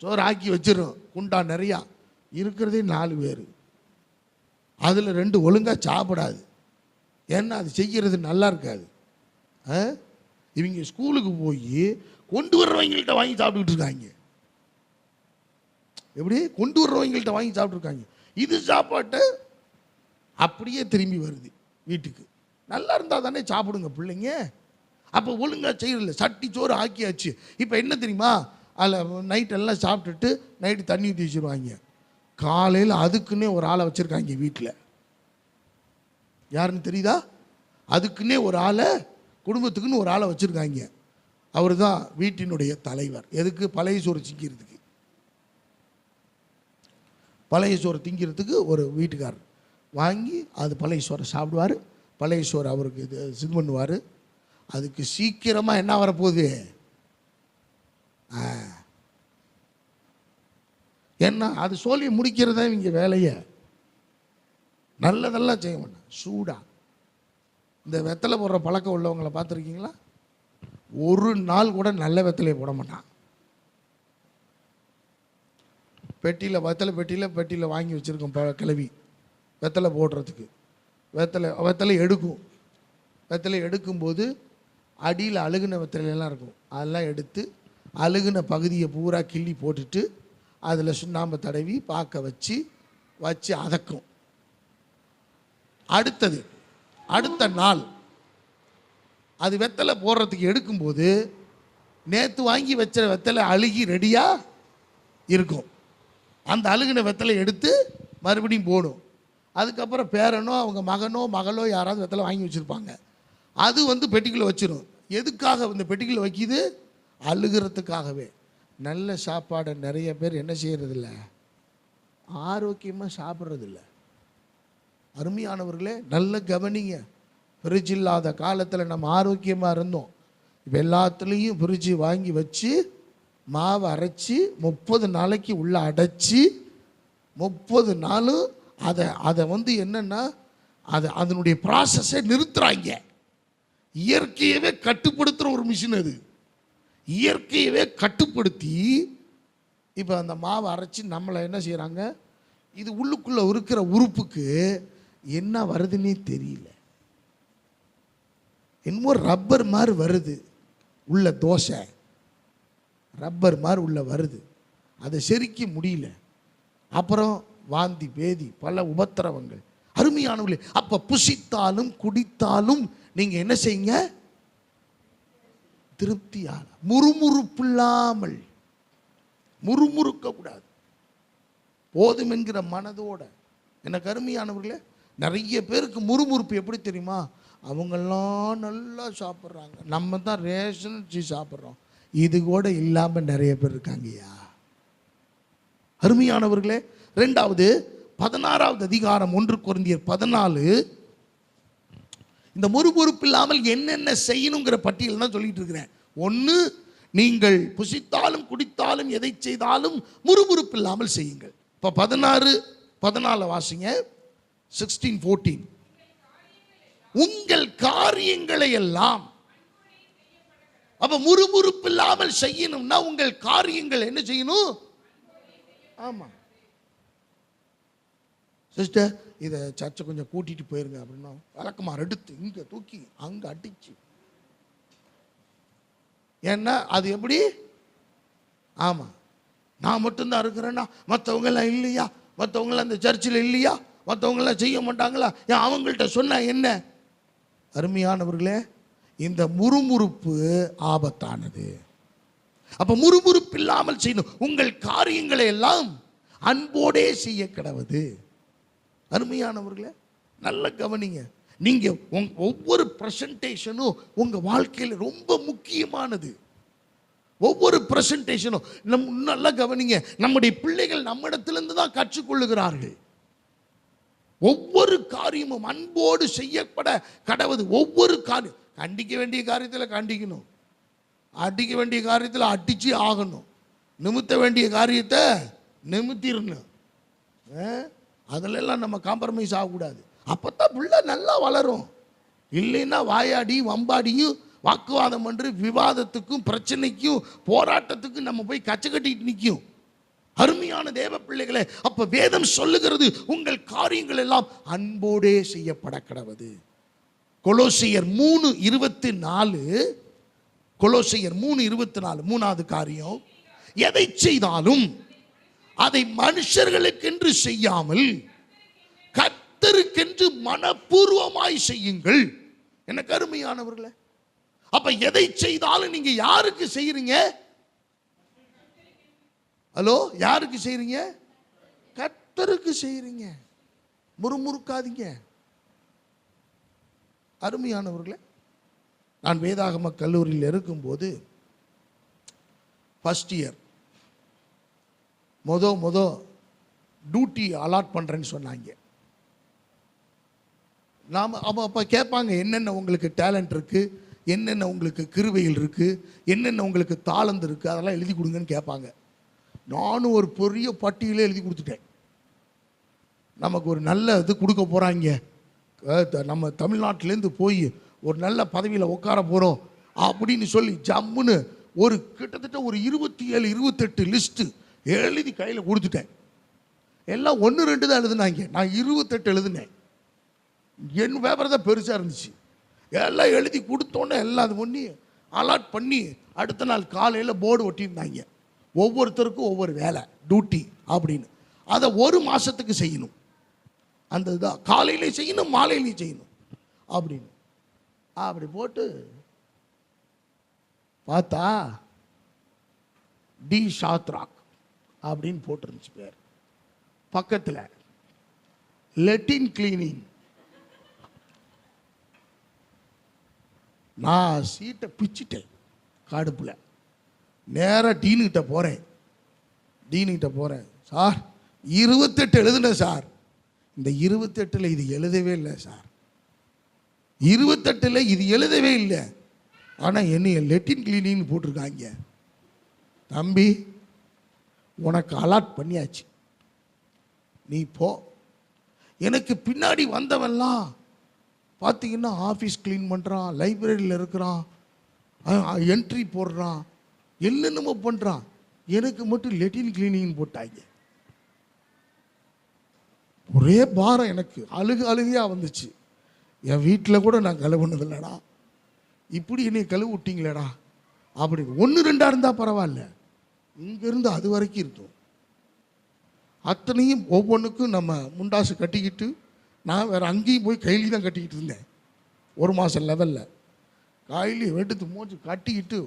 சோறு ஆக்கி வச்சிடும், குண்டா நிறையா, இருக்கிறதே 4 பேர், அதில் 2 ஒழுங்காக சாப்பிடாது. ஏன்னா அது செய்கிறது நல்லா இருக்காது. இவங்க ஸ்கூலுக்கு போய் கொண்டு வர்றவங்கள்ட்ட வாங்கி சாப்பிட்டுக்கிட்டு இருக்காங்க. எப்படி? கொண்டு வர்றவங்கள்ட்ட வாங்கி சாப்பிட்ருக்காங்க. இது சாப்பாட்டை அப்படியே திரும்பி வருது வீட்டுக்கு. நல்லா இருந்தால் தானே சாப்பிடுங்க பிள்ளைங்க. அப்போ ஒழுங்காக செய்யறதில்ல. சட்டி சோறு ஆக்கியாச்சு. இப்போ என்ன தெரியுமா, அதில் நைட்டெல்லாம் சாப்பிட்டுட்டு நைட்டு தண்ணி ஊற்றி வச்சுருவாங்க. காலையில் அதுக்குன்னே ஒரு ஆளை வச்சுருக்காங்க வீட்டில். யாருன்னு தெரியுதா? அதுக்குன்னே ஒரு ஆளை, குடும்பத்துக்குன்னு ஒரு ஆளை வச்சுருக்காங்க. அவர் தான் வீட்டினுடைய தலைவர். எதுக்கு? பழைய சோறு திங்கிறதுக்கு. பழைய சோறு திங்கிறதுக்கு ஒரு வீட்டுக்காரர் வாங்கி அது பழைய சோறை சாப்பிடுவார். பழைய சோறு அவருக்கு இது பண்ணுவார். அதுக்கு சீக்கிரமாக என்ன வரப்போகுது? என்ன, அது சொல்லி முடிக்கிறதா இவங்க வேலையை. நல்லதெல்லாம் செய்ய மாட்டான். சூடா இந்த வெத்தலை போடுற பழக்கம் உள்ளவங்களை பார்த்துருக்கீங்களா? ஒரு நாள் கூட நல்ல வெத்தலையை போட மாட்டான். பெட்டியில் வாங்கி வச்சுருக்கோம் கிளவி வெத்தலை போடுறதுக்கு. வெத்தலை எடுக்கும். வெத்தலை எடுக்கும்போது அடியில் அழுகுன வெத்தலையெல்லாம் இருக்கும். அதெல்லாம் எடுத்து அழுகுன பகுதியை பூரா கிள்ளி போட்டுட்டு அதில் சுண்ணாம்பை தடவி பார்க்க வச்சு அதக்கும். அடுத்த நாள் அது வெத்தலை போடுறதுக்கு எடுக்கும்போது நேற்று வாங்கி வச்ச வெத்தலை அழுகி ரெடியாக இருக்கும். அந்த அழுகின வெத்தலை எடுத்து மறுபடியும் போடும். அதுக்கப்புறம் பேரனோ அவங்க மகனோ மகளோ யாராவது வெத்தலை வாங்கி வச்சுருப்பாங்க. அது பெட்டிக்குள்ளே வச்சிடும். எதுக்காக இந்த பெட்டிக்குள்ளே வைக்கிது? அழுகிறதுக்காகவே. நல்ல சாப்பாடை நிறைய பேர் என்ன செய்கிறதில்ல, ஆரோக்கியமாக சாப்பிட்றதில்ல. அருமையானவர்களே, நல்ல கவனிங்க. ஃப்ரிட்ஜ் இல்லாத காலத்தில் நம்ம ஆரோக்கியமாக இருந்தோம். இப்போ எல்லாத்துலேயும் ஃப்ரிட்ஜு வாங்கி வச்சு மாவை அரைச்சி 30 நாளைக்கு உள்ளே அடைச்சி 30 நாளும் அதை என்னென்னா அதனுடைய ப்ராசஸை நிறுத்துகிறாங்க. இயற்கையவே கட்டுப்படுத்துகிற ஒரு மிஷின் அது. இயற்கையவே கட்டுப்படுத்தி இப்போ அந்த மாவை அரைச்சி நம்மளை என்ன செய்கிறாங்க, இது உள்ளுக்குள்ளே இருக்கிற உறுப்புக்கு என்ன வருதுன்னே தெரியல. என்னமோ ரப்பர் மாதிரி வருது உள்ள, தோசை ரப்பர் மாதிரி உள்ள வருது. அதை செரிக்க முடியல. அப்புறம் வாந்தி பேதி பல உபத்திரவங்கள். அருமையானவர்களே, அப்ப புசித்தாலும் குடித்தாலும் நீங்க என்ன செய்யுங்க? திருப்தியான, முறுமுறுப்பில்லாமல், முறுமுறுக்க கூடாது, போதும் என்கிற மனதோட. எனக்கு அருமையானவர்களே, நிறைய பேருக்கு முறுமுறுப்பு எப்படி தெரியுமா? அவங்கெல்லாம் நல்லா சாப்பிட்றாங்க, நம்ம தான் ரேஷன் சாப்பிட்றோம். இது கூட இல்லாமல் நிறைய பேர் இருக்காங்கய்யா. அருமையானவர்களே, 2வது 16வது அதிகாரம் 1 கொரிந்தியர் 14, இந்த முறுமுறுப்பு இல்லாமல் என்னென்ன செய்யணுங்கிற பட்டியல் தான் சொல்லிட்டு இருக்கிறேன். 1, நீங்கள் புசித்தாலும் குடித்தாலும் எதை செய்தாலும் முறுமுறுப்பு இல்லாமல் செய்யுங்கள். இப்போ 16:14 வாசிங்க. 16:14, உங்கள் காரியங்களை எல்லாம். அப்ப முறுமுறுப்பு இல்லாமல் செய்யணும்னா உங்கள் காரியங்கள் என்ன செய்யணும்? ஆமா சிஸ்டர், இதை சர்ச்சை கொஞ்சம் கூட்டிட்டு போயிருங்க அப்படின்னா வழக்கமாக எடுத்து இங்க தூக்கி அங்க அடிச்சு. ஏன்னா அது எப்படி? ஆமா, நான் மட்டும்தான் இருக்கிறேன்னா மற்றவங்க எல்லாம் இல்லையா? மற்றவங்க எல்லாம் அந்த சர்ச்சில் இல்லையா? மற்றவங்க எல்லாம் செய்ய மாட்டாங்களா? ஏன் அவங்கள்ட்ட சொன்ன என்ன? அருமையானவர்களே, இந்த முறுமுறுப்பு ஆபத்தானது. அப்ப முறுமுறுப்பு இல்லாமல் செய்யணும். உங்கள் காரியங்களை எல்லாம் அன்போடே செய்ய கடவுது. அருமையானவர்களே, நல்ல கவனிங்க. நீங்க ஒவ்வொரு பிரசன்டேஷனும் உங்க வாழ்க்கையில் ரொம்ப முக்கியமானது. ஒவ்வொரு பிரசன்டேஷனும் நல்லா கவனிங்க. நம்முடைய பிள்ளைகள் நம்மிடத்திலிருந்து தான் கற்றுக்கொள்ளுகிறார்கள். ஒவ்வொரு காரியமும் அன்போடு செய்யப்பட கடவுது. ஒவ்வொரு காரியம், கண்டிக்க வேண்டிய காரியத்தில் கண்டிக்கணும், அடிக்க வேண்டிய காரியத்தில் அடிச்சு ஆகணும், நிமித்த வேண்டிய காரியத்தை நிமித்திடணும். அதிலெல்லாம் நம்ம காம்ப்ரமைஸ் ஆகக்கூடாது. அப்போத்தான் பிள்ளை நல்லா வளரும். இல்லைன்னா வாயாடி வம்பாடியும் வாக்குவாதம் பண்ணி விவாதத்துக்கும் பிரச்சனைக்கும் போராட்டத்துக்கும் நம்ம போய் கச்சை கட்டிட்டு நிற்கும். அருமையான தேவ பிள்ளைகளே, அப்ப வேதம் சொல்லுகிறது உங்கள் காரியங்கள் எல்லாம் அன்போடே செய்யப்பட கடவுது. கொலோசியர் 3:24, கொலோசியர் 3:24, 3வது காரியம், எதை செய்தாலும் அதை மனுஷர்களுக்கென்று செய்யாமல் கர்த்தருக்கென்று மனப்பூர்வமாய் செய்யுங்கள். எனக்கு அருமையானவர்களே, அப்ப எதை செய்தாலும் நீங்க யாருக்கு செய்யறீங்க? ஹலோ, யாருக்கு செய்யறீங்க? கர்த்தருக்கு செய்யறீங்க. முறுமுறுக்காதீங்க. அருமையானவர்களே, நான் வேதாகம கல்லூரியில் இருக்கும்போது ஃபர்ஸ்ட் இயர் மொத டியூட்டி அலாட் பண்ணுறேன்னு சொன்னாங்க. நாம் அப்போ கேட்பாங்க, என்னென்ன உங்களுக்கு டேலண்ட் இருக்குது, என்னென்ன உங்களுக்கு கிருபைகள் இருக்குது, என்னென்ன உங்களுக்கு தாளந்து இருக்குது, அதெல்லாம் எழுதி கொடுங்கன்னு கேட்பாங்க. நானும் ஒரு பெரிய பட்டியலே எழுதி கொடுத்துட்டேன். நமக்கு ஒரு நல்ல இது கொடுக்க போகிறாங்க, நம்ம தமிழ்நாட்டிலேருந்து போய் ஒரு நல்ல பதவியில் உட்கார போகிறோம் அப்படின்னு சொல்லி ஜம்முன்னு ஒரு கிட்டத்தட்ட ஒரு 27, 28 லிஸ்ட்டு எழுதி கையில் கொடுத்துட்டேன். எல்லாம் 1, 2 தான் எழுதுனாங்க, நான் 28 எழுதுனேன். என் பேப்பர் தான் பெருசாக இருந்துச்சு. எல்லாம் எழுதி கொடுத்தோன்னே எல்லாம் அது பண்ணி அலாட் பண்ணி அடுத்த நாள் காலையில் போர்டு ஒட்டியிருந்தாங்க, ஒவ்வொருத்தருக்கும் ஒவ்வொரு வேலை டியூட்டி அப்படின்னு. அதை 1 மாதத்துக்கு செய்யணும். அந்த இதாக காலையிலே செய்யணும், மாலையிலையும் செய்யணும் அப்படின்னு. அப்படி போட்டு பார்த்தா டி ஷாத்ராக் அப்படின்னு போட்டுருந்துச்சு பேர். பக்கத்தில் லெட்டின் கிளீனிங். நான் சீட்டை பிச்சிட்டேன் காடுப்புல. நேராக டீனுக்கிட்ட போகிறேன். சார் 28 எழுதுனேன் சார். இந்த 28ல் இது எழுதவே இல்லை சார். 28ல் இது எழுதவே இல்லை. ஆனால் என்னைய லெட்டின் கிளீனிங்னு போட்டிருக்காங்க. தம்பி, உனக்கு அலாட் பண்ணியாச்சு, நீ போ. எனக்கு பின்னாடி வந்தவன்லாம் பார்த்தீங்கன்னா ஆஃபீஸ் க்ளீன் பண்ணுறான், லைப்ரரியில் இருக்கிறான், என்ட்ரி போடுறான், என்னென்னமோ பண்ணுறான். எனக்கு மட்டும் லெட்டின் கிளீனிங் போட்டாங்க. ஒரே பாரம், எனக்கு அழுகையாக வந்துச்சு. என் வீட்டில் கூட நான் கழுவுனதில்லடா, இப்படி என்னை கழுவு விட்டீங்களேடா அப்படி. 1, 2 இருந்தால் பரவாயில்ல, இங்கேருந்து அது வரைக்கும் இருக்கும். அத்தனையும் ஒவ்வொன்றுக்கும் நம்ம முண்டாசு கட்டிக்கிட்டு, நான் வேறு அங்கேயும் போய் கையில தான் கட்டிக்கிட்டு இருந்தேன். 1 மாதம் லெவலில் கையில எடுத்து மூச்சு கட்டிக்கிட்டு,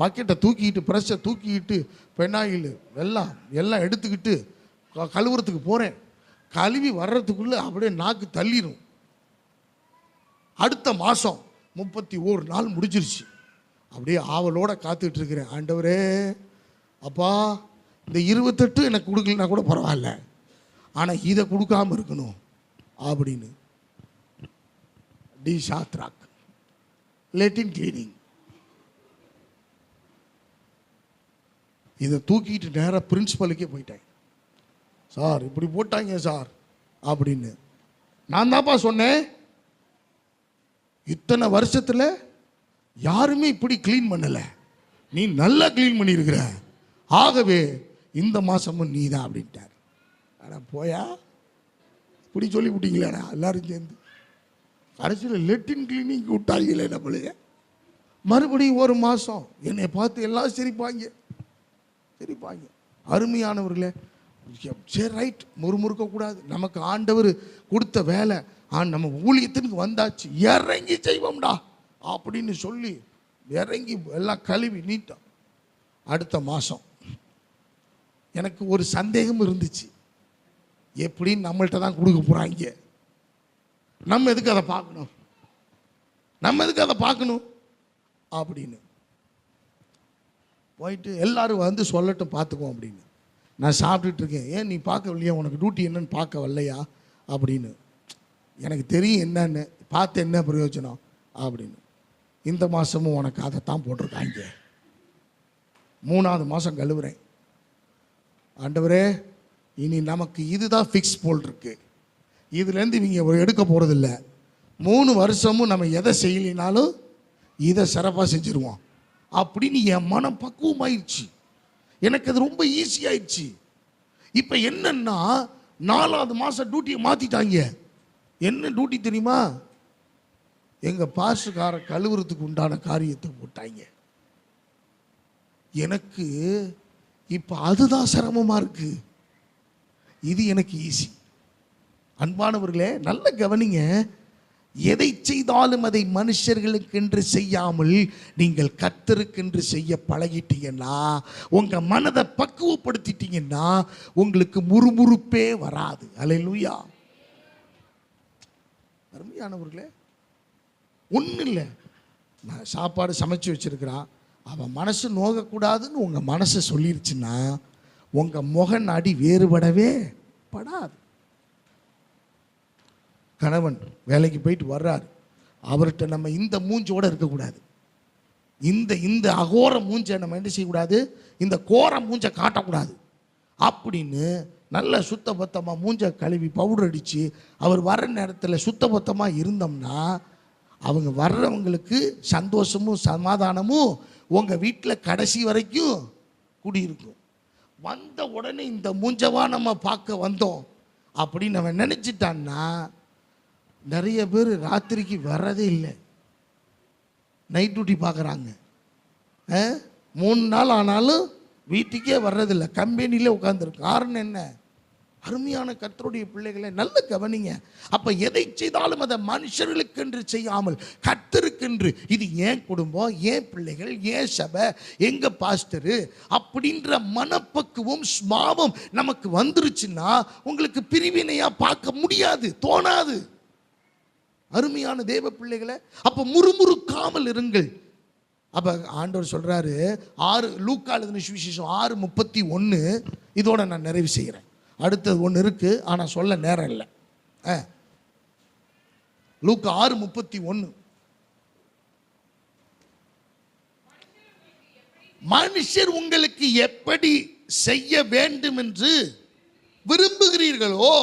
பக்கெட்டை தூக்கிக்கிட்டு, ப்ரெஷ்ஷை தூக்கிக்கிட்டு, பெனாயில் எல்லாம் எடுத்துக்கிட்டு கழுவுறதுக்கு போகிறேன். கழுவி வர்றதுக்குள்ளே அப்படியே நாக்கு தள்ளிடும். அடுத்த மாதம் 31 நாள் முடிஞ்சிருச்சு. அப்படியே ஆவலோடு காத்துட்ருக்கிறேன். ஆண்டவரே, அப்பா, இந்த 28 எனக்கு கொடுக்கலனா கூட பரவாயில்ல, ஆனால் இதை கொடுக்காமல் இருக்கணும் அப்படின்னு. டி சாத்ராக் லெட்டின் கிளீனிங் இதை தூக்கிட்டு நேராக பிரின்சிபலுக்கே போயிட்டேன். சார் இப்படி போட்டாங்க சார் அப்படின்னு. நான் தான்ப்பா சொன்னேன், இத்தனை வருஷத்தில் யாருமே இப்படி க்ளீன் பண்ணலை, நீ நல்லா க்ளீன் பண்ணியிருக்கிற, ஆகவே இந்த மாதமும் நீ தான் அப்படின்ட்டார். ஆனால் போயா இப்படி சொல்லி விட்டீங்களேடா எல்லாரும் சேர்ந்து. கடைசியில் லெட்டின் கிளீனிங் விட்டாங்களே நம்மளைய. மறுபடியும் 1 மாதம் என்னை பார்த்து எல்லாம் சிரிப்பாங்க. அருமையானவர்களே, சரி ரைட், முறுமுறுக்கக்கூடாது. நமக்கு ஆண்டவர் கொடுத்த வேலை, நம்ம ஊழியத்திற்கு வந்தாச்சு, இறங்கி செய்வோம்டா அப்படின்னு சொல்லி இறங்கி எல்லாம் கழுவி நீட்டோம். அடுத்த மாதம் எனக்கு ஒரு சந்தேகம் இருந்துச்சு, எப்படின்னு நம்மள்கிட்ட தான் கொடுக்க போகிறாங்க, நம்ம எதுக்கு அதை பார்க்கணும் அப்படின்னு போயிட்டு எல்லாரும் வந்து சொல்லட்டும் பார்த்துக்குவோம் அப்படின்னு. நான் சாப்பிட்டுட்டு இருக்கேன். ஏன் நீ பார்க்கவில்லையா, உனக்கு டியூட்டி என்னன்னு பார்க்க வரலையா அப்படின்னு. எனக்கு தெரியும் என்னன்னு, பார்த்து என்ன பிரயோஜனம் அப்படின்னு. இந்த மாதமும் உனக்கு அதைத்தான் போட்டிருக்காங்க. 3ஆவது மாதம் கழுவுறேன். ஆண்டவரே, இனி நமக்கு இதுதான் ஃபிக்ஸ் போல் இருக்கு, இதுலேருந்து இவங்க எடுக்க போகிறதில்ல. 3 வருஷமும் நம்ம எதை செய்யலினாலும் இதை சிறப்பாக செஞ்சுருவோம் அப்படின்னு என் மனம் பக்குவமாயிடுச்சு. எனக்கு அது ரொம்ப ஈஸியாயிடுச்சு. இப்போ என்னன்னா, 4ஆவது மாதம் டியூட்டியை மாற்றிட்டாங்க. என்ன டியூட்டி தெரியுமா? எங்கள் பாஸ்டர்கார கழுவுறதுக்கு உண்டான காரியத்தை போட்டாங்க. எனக்கு இப்போ அதுதான் சிரமமாக இருக்குது, இது எனக்கு ஈஸி. அன்பானவர்களே, நல்ல கவனிங்க. எதை செய்தாலும் அதை மனுஷர்களுக்கென்று செய்யாமல் நீங்கள் கர்த்தருக்கென்று செய்ய பழகிட்டீங்கன்னா, உங்கள் மனதை பக்குவப்படுத்திட்டீங்கன்னா உங்களுக்கு முறுமுறுப்பே வராது. அல்லேலூயா. அருமையானவர்களே, ஒன்றும் இல்லை, நான் சாப்பாடு சமைச்சு வச்சிருக்கிறான், அவன் மனசு நோகக்கூடாதுன்னு உங்கள் மனசை சொல்லிருச்சுன்னா உங்கள் முக நாடி வேறுபடவே படாது. கணவன் வேலைக்கு போயிட்டு வர்றாரு, அவர்கிட்ட நம்ம இந்த மூஞ்சோடு இருக்கக்கூடாது. இந்த அகோர மூஞ்சை நம்ம என்ன செய்யக்கூடாது, இந்த கோர மூஞ்சை காட்டக்கூடாது அப்படின்னு நல்ல சுத்தபத்தமாக மூஞ்சை கழுவி பவுடர் அடித்து அவர் வர்ற நேரத்தில் சுத்தபத்தமாக இருந்தோம்னா அவங்க வர்றவங்களுக்கு சந்தோஷமும் சமாதானமும் உங்கள் வீட்டில் கடைசி வரைக்கும் குடியிருக்கும். வந்த உடனே இந்த மூஞ்சவா நம்ம பார்க்க வந்தோம் அப்படின்னு நம்ம நினச்சிட்டான்னா, நிறைய பேர் ராத்திரிக்கு வர்றதே இல்லை, நைட் டியூட்டி பார்க்குறாங்க. 3 நாள் ஆனாலும் வீட்டுக்கே வர்றதில்லை, கம்பெனியில் உட்காந்துருக்கு. காரணம் என்ன? அருமையான கர்த்தருடைய பிள்ளைகளை நல்ல கவனிங்க. அப்போ எதை செய்தாலும் அதை மனுஷர்களுக்கென்று செய்யாமல் கர்த்தருக்கென்று, இது ஏன் குடும்பம், ஏன் பிள்ளைகள், ஏன் சபை, எங்க பாஸ்டரு அப்படின்ற மனப்பக்குவம் ஸ்மாவம் நமக்கு வந்துருச்சுன்னா உங்களுக்கு பிரிவினையாக பார்க்க முடியாது, தோணாது. அருமையான தேவ பிள்ளைகளை, அப்போ முறுமுறுக்காமல் இருங்கள். அப்போ ஆண்டவர் சொல்கிறாரு, 6 லூக்கா எழுதின சுவிசேஷம் 6:31, இதோட நான் நிறைவு செய்கிறேன். அடுத்தது ஒன்று இருக்குது, ஆனால் சொல்ல நேரம் இல்லை. லூக்கா 6:31, மனுஷர் உங்களுக்கு எப்படி செய்ய வேண்டும் என்று விரும்புகிறீர்களோ,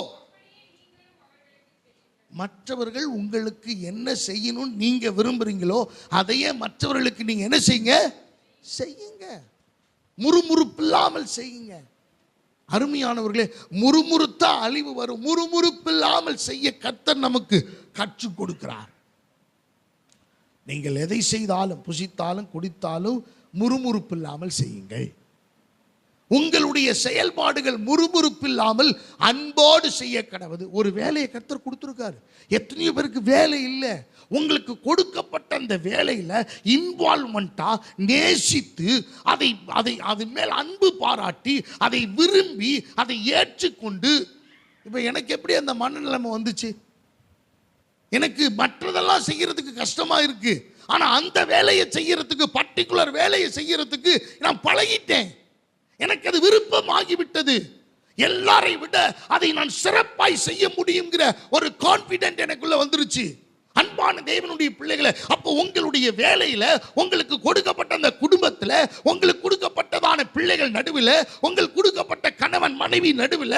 மற்றவர்கள் உங்களுக்கு என்ன செய்யணும் நீங்க விரும்புறீங்களோ அதையே மற்றவர்களுக்கு நீங்க என்ன செய்யுங்க. முறுமுறுப்பு இல்லாமல் செய்யுங்க. அருமையானவர்களே, முறுமுறுத்தா அழிவு வரும். முறுமுறுப்பு இல்லாமல் செய்ய கர்த்தர் நமக்கு கற்றுக் கொடுக்கிறார். நீங்கள் எதை செய்தாலும், புசித்தாலும் குடித்தாலும் முறுமுறுப்பு இல்லாமல் செய்யுங்கள். உங்களுடைய செயல்பாடுகள் முறுமுறுப்பில்லாமல் அன்போடு செய்ய கடவுது. ஒரு வேலையை கர்த்தர் கொடுத்துருக்காரு. எத்தனையோ பேருக்கு வேலை இல்லை. உங்களுக்கு கொடுக்கப்பட்ட அந்த வேலையில் இன்வால்மெண்ட்டா நேசித்து அதை அதை அது மேல் அன்பு பாராட்டி அதை விரும்பி அதை ஏற்றுக்கொண்டு, இப்போ எனக்கு எப்படி அந்த மனநிலைமை வந்துச்சு? எனக்கு மற்றதெல்லாம் செய்யறதுக்கு கஷ்டமா இருக்கு, ஆனா அந்த வேலையை செய்யறதுக்கு, பர்டிகுலர் வேலையை செய்யறதுக்கு நான் பழகிட்டேன். எனக்கு அது விருப்பம் ஆகிவிட்டது. எல்லாரை விட அதை நான் சிறப்பாய் செய்ய முடியுங்கிற ஒரு கான்பிடென்ட் எனக்குள்ள வந்துருச்சு. அன்பான தேவனுடைய பிள்ளைகளை, அப்போ உங்களுடைய வேலையில, உங்களுக்கு கொடுக்கப்பட்ட அந்த குடும்பத்தில், உங்களுக்கு கொடுக்கப்பட்டதான பிள்ளைகள் நடுவில், உங்களுக்கு கொடுக்கப்பட்ட கணவன் மனைவி நடுவில்,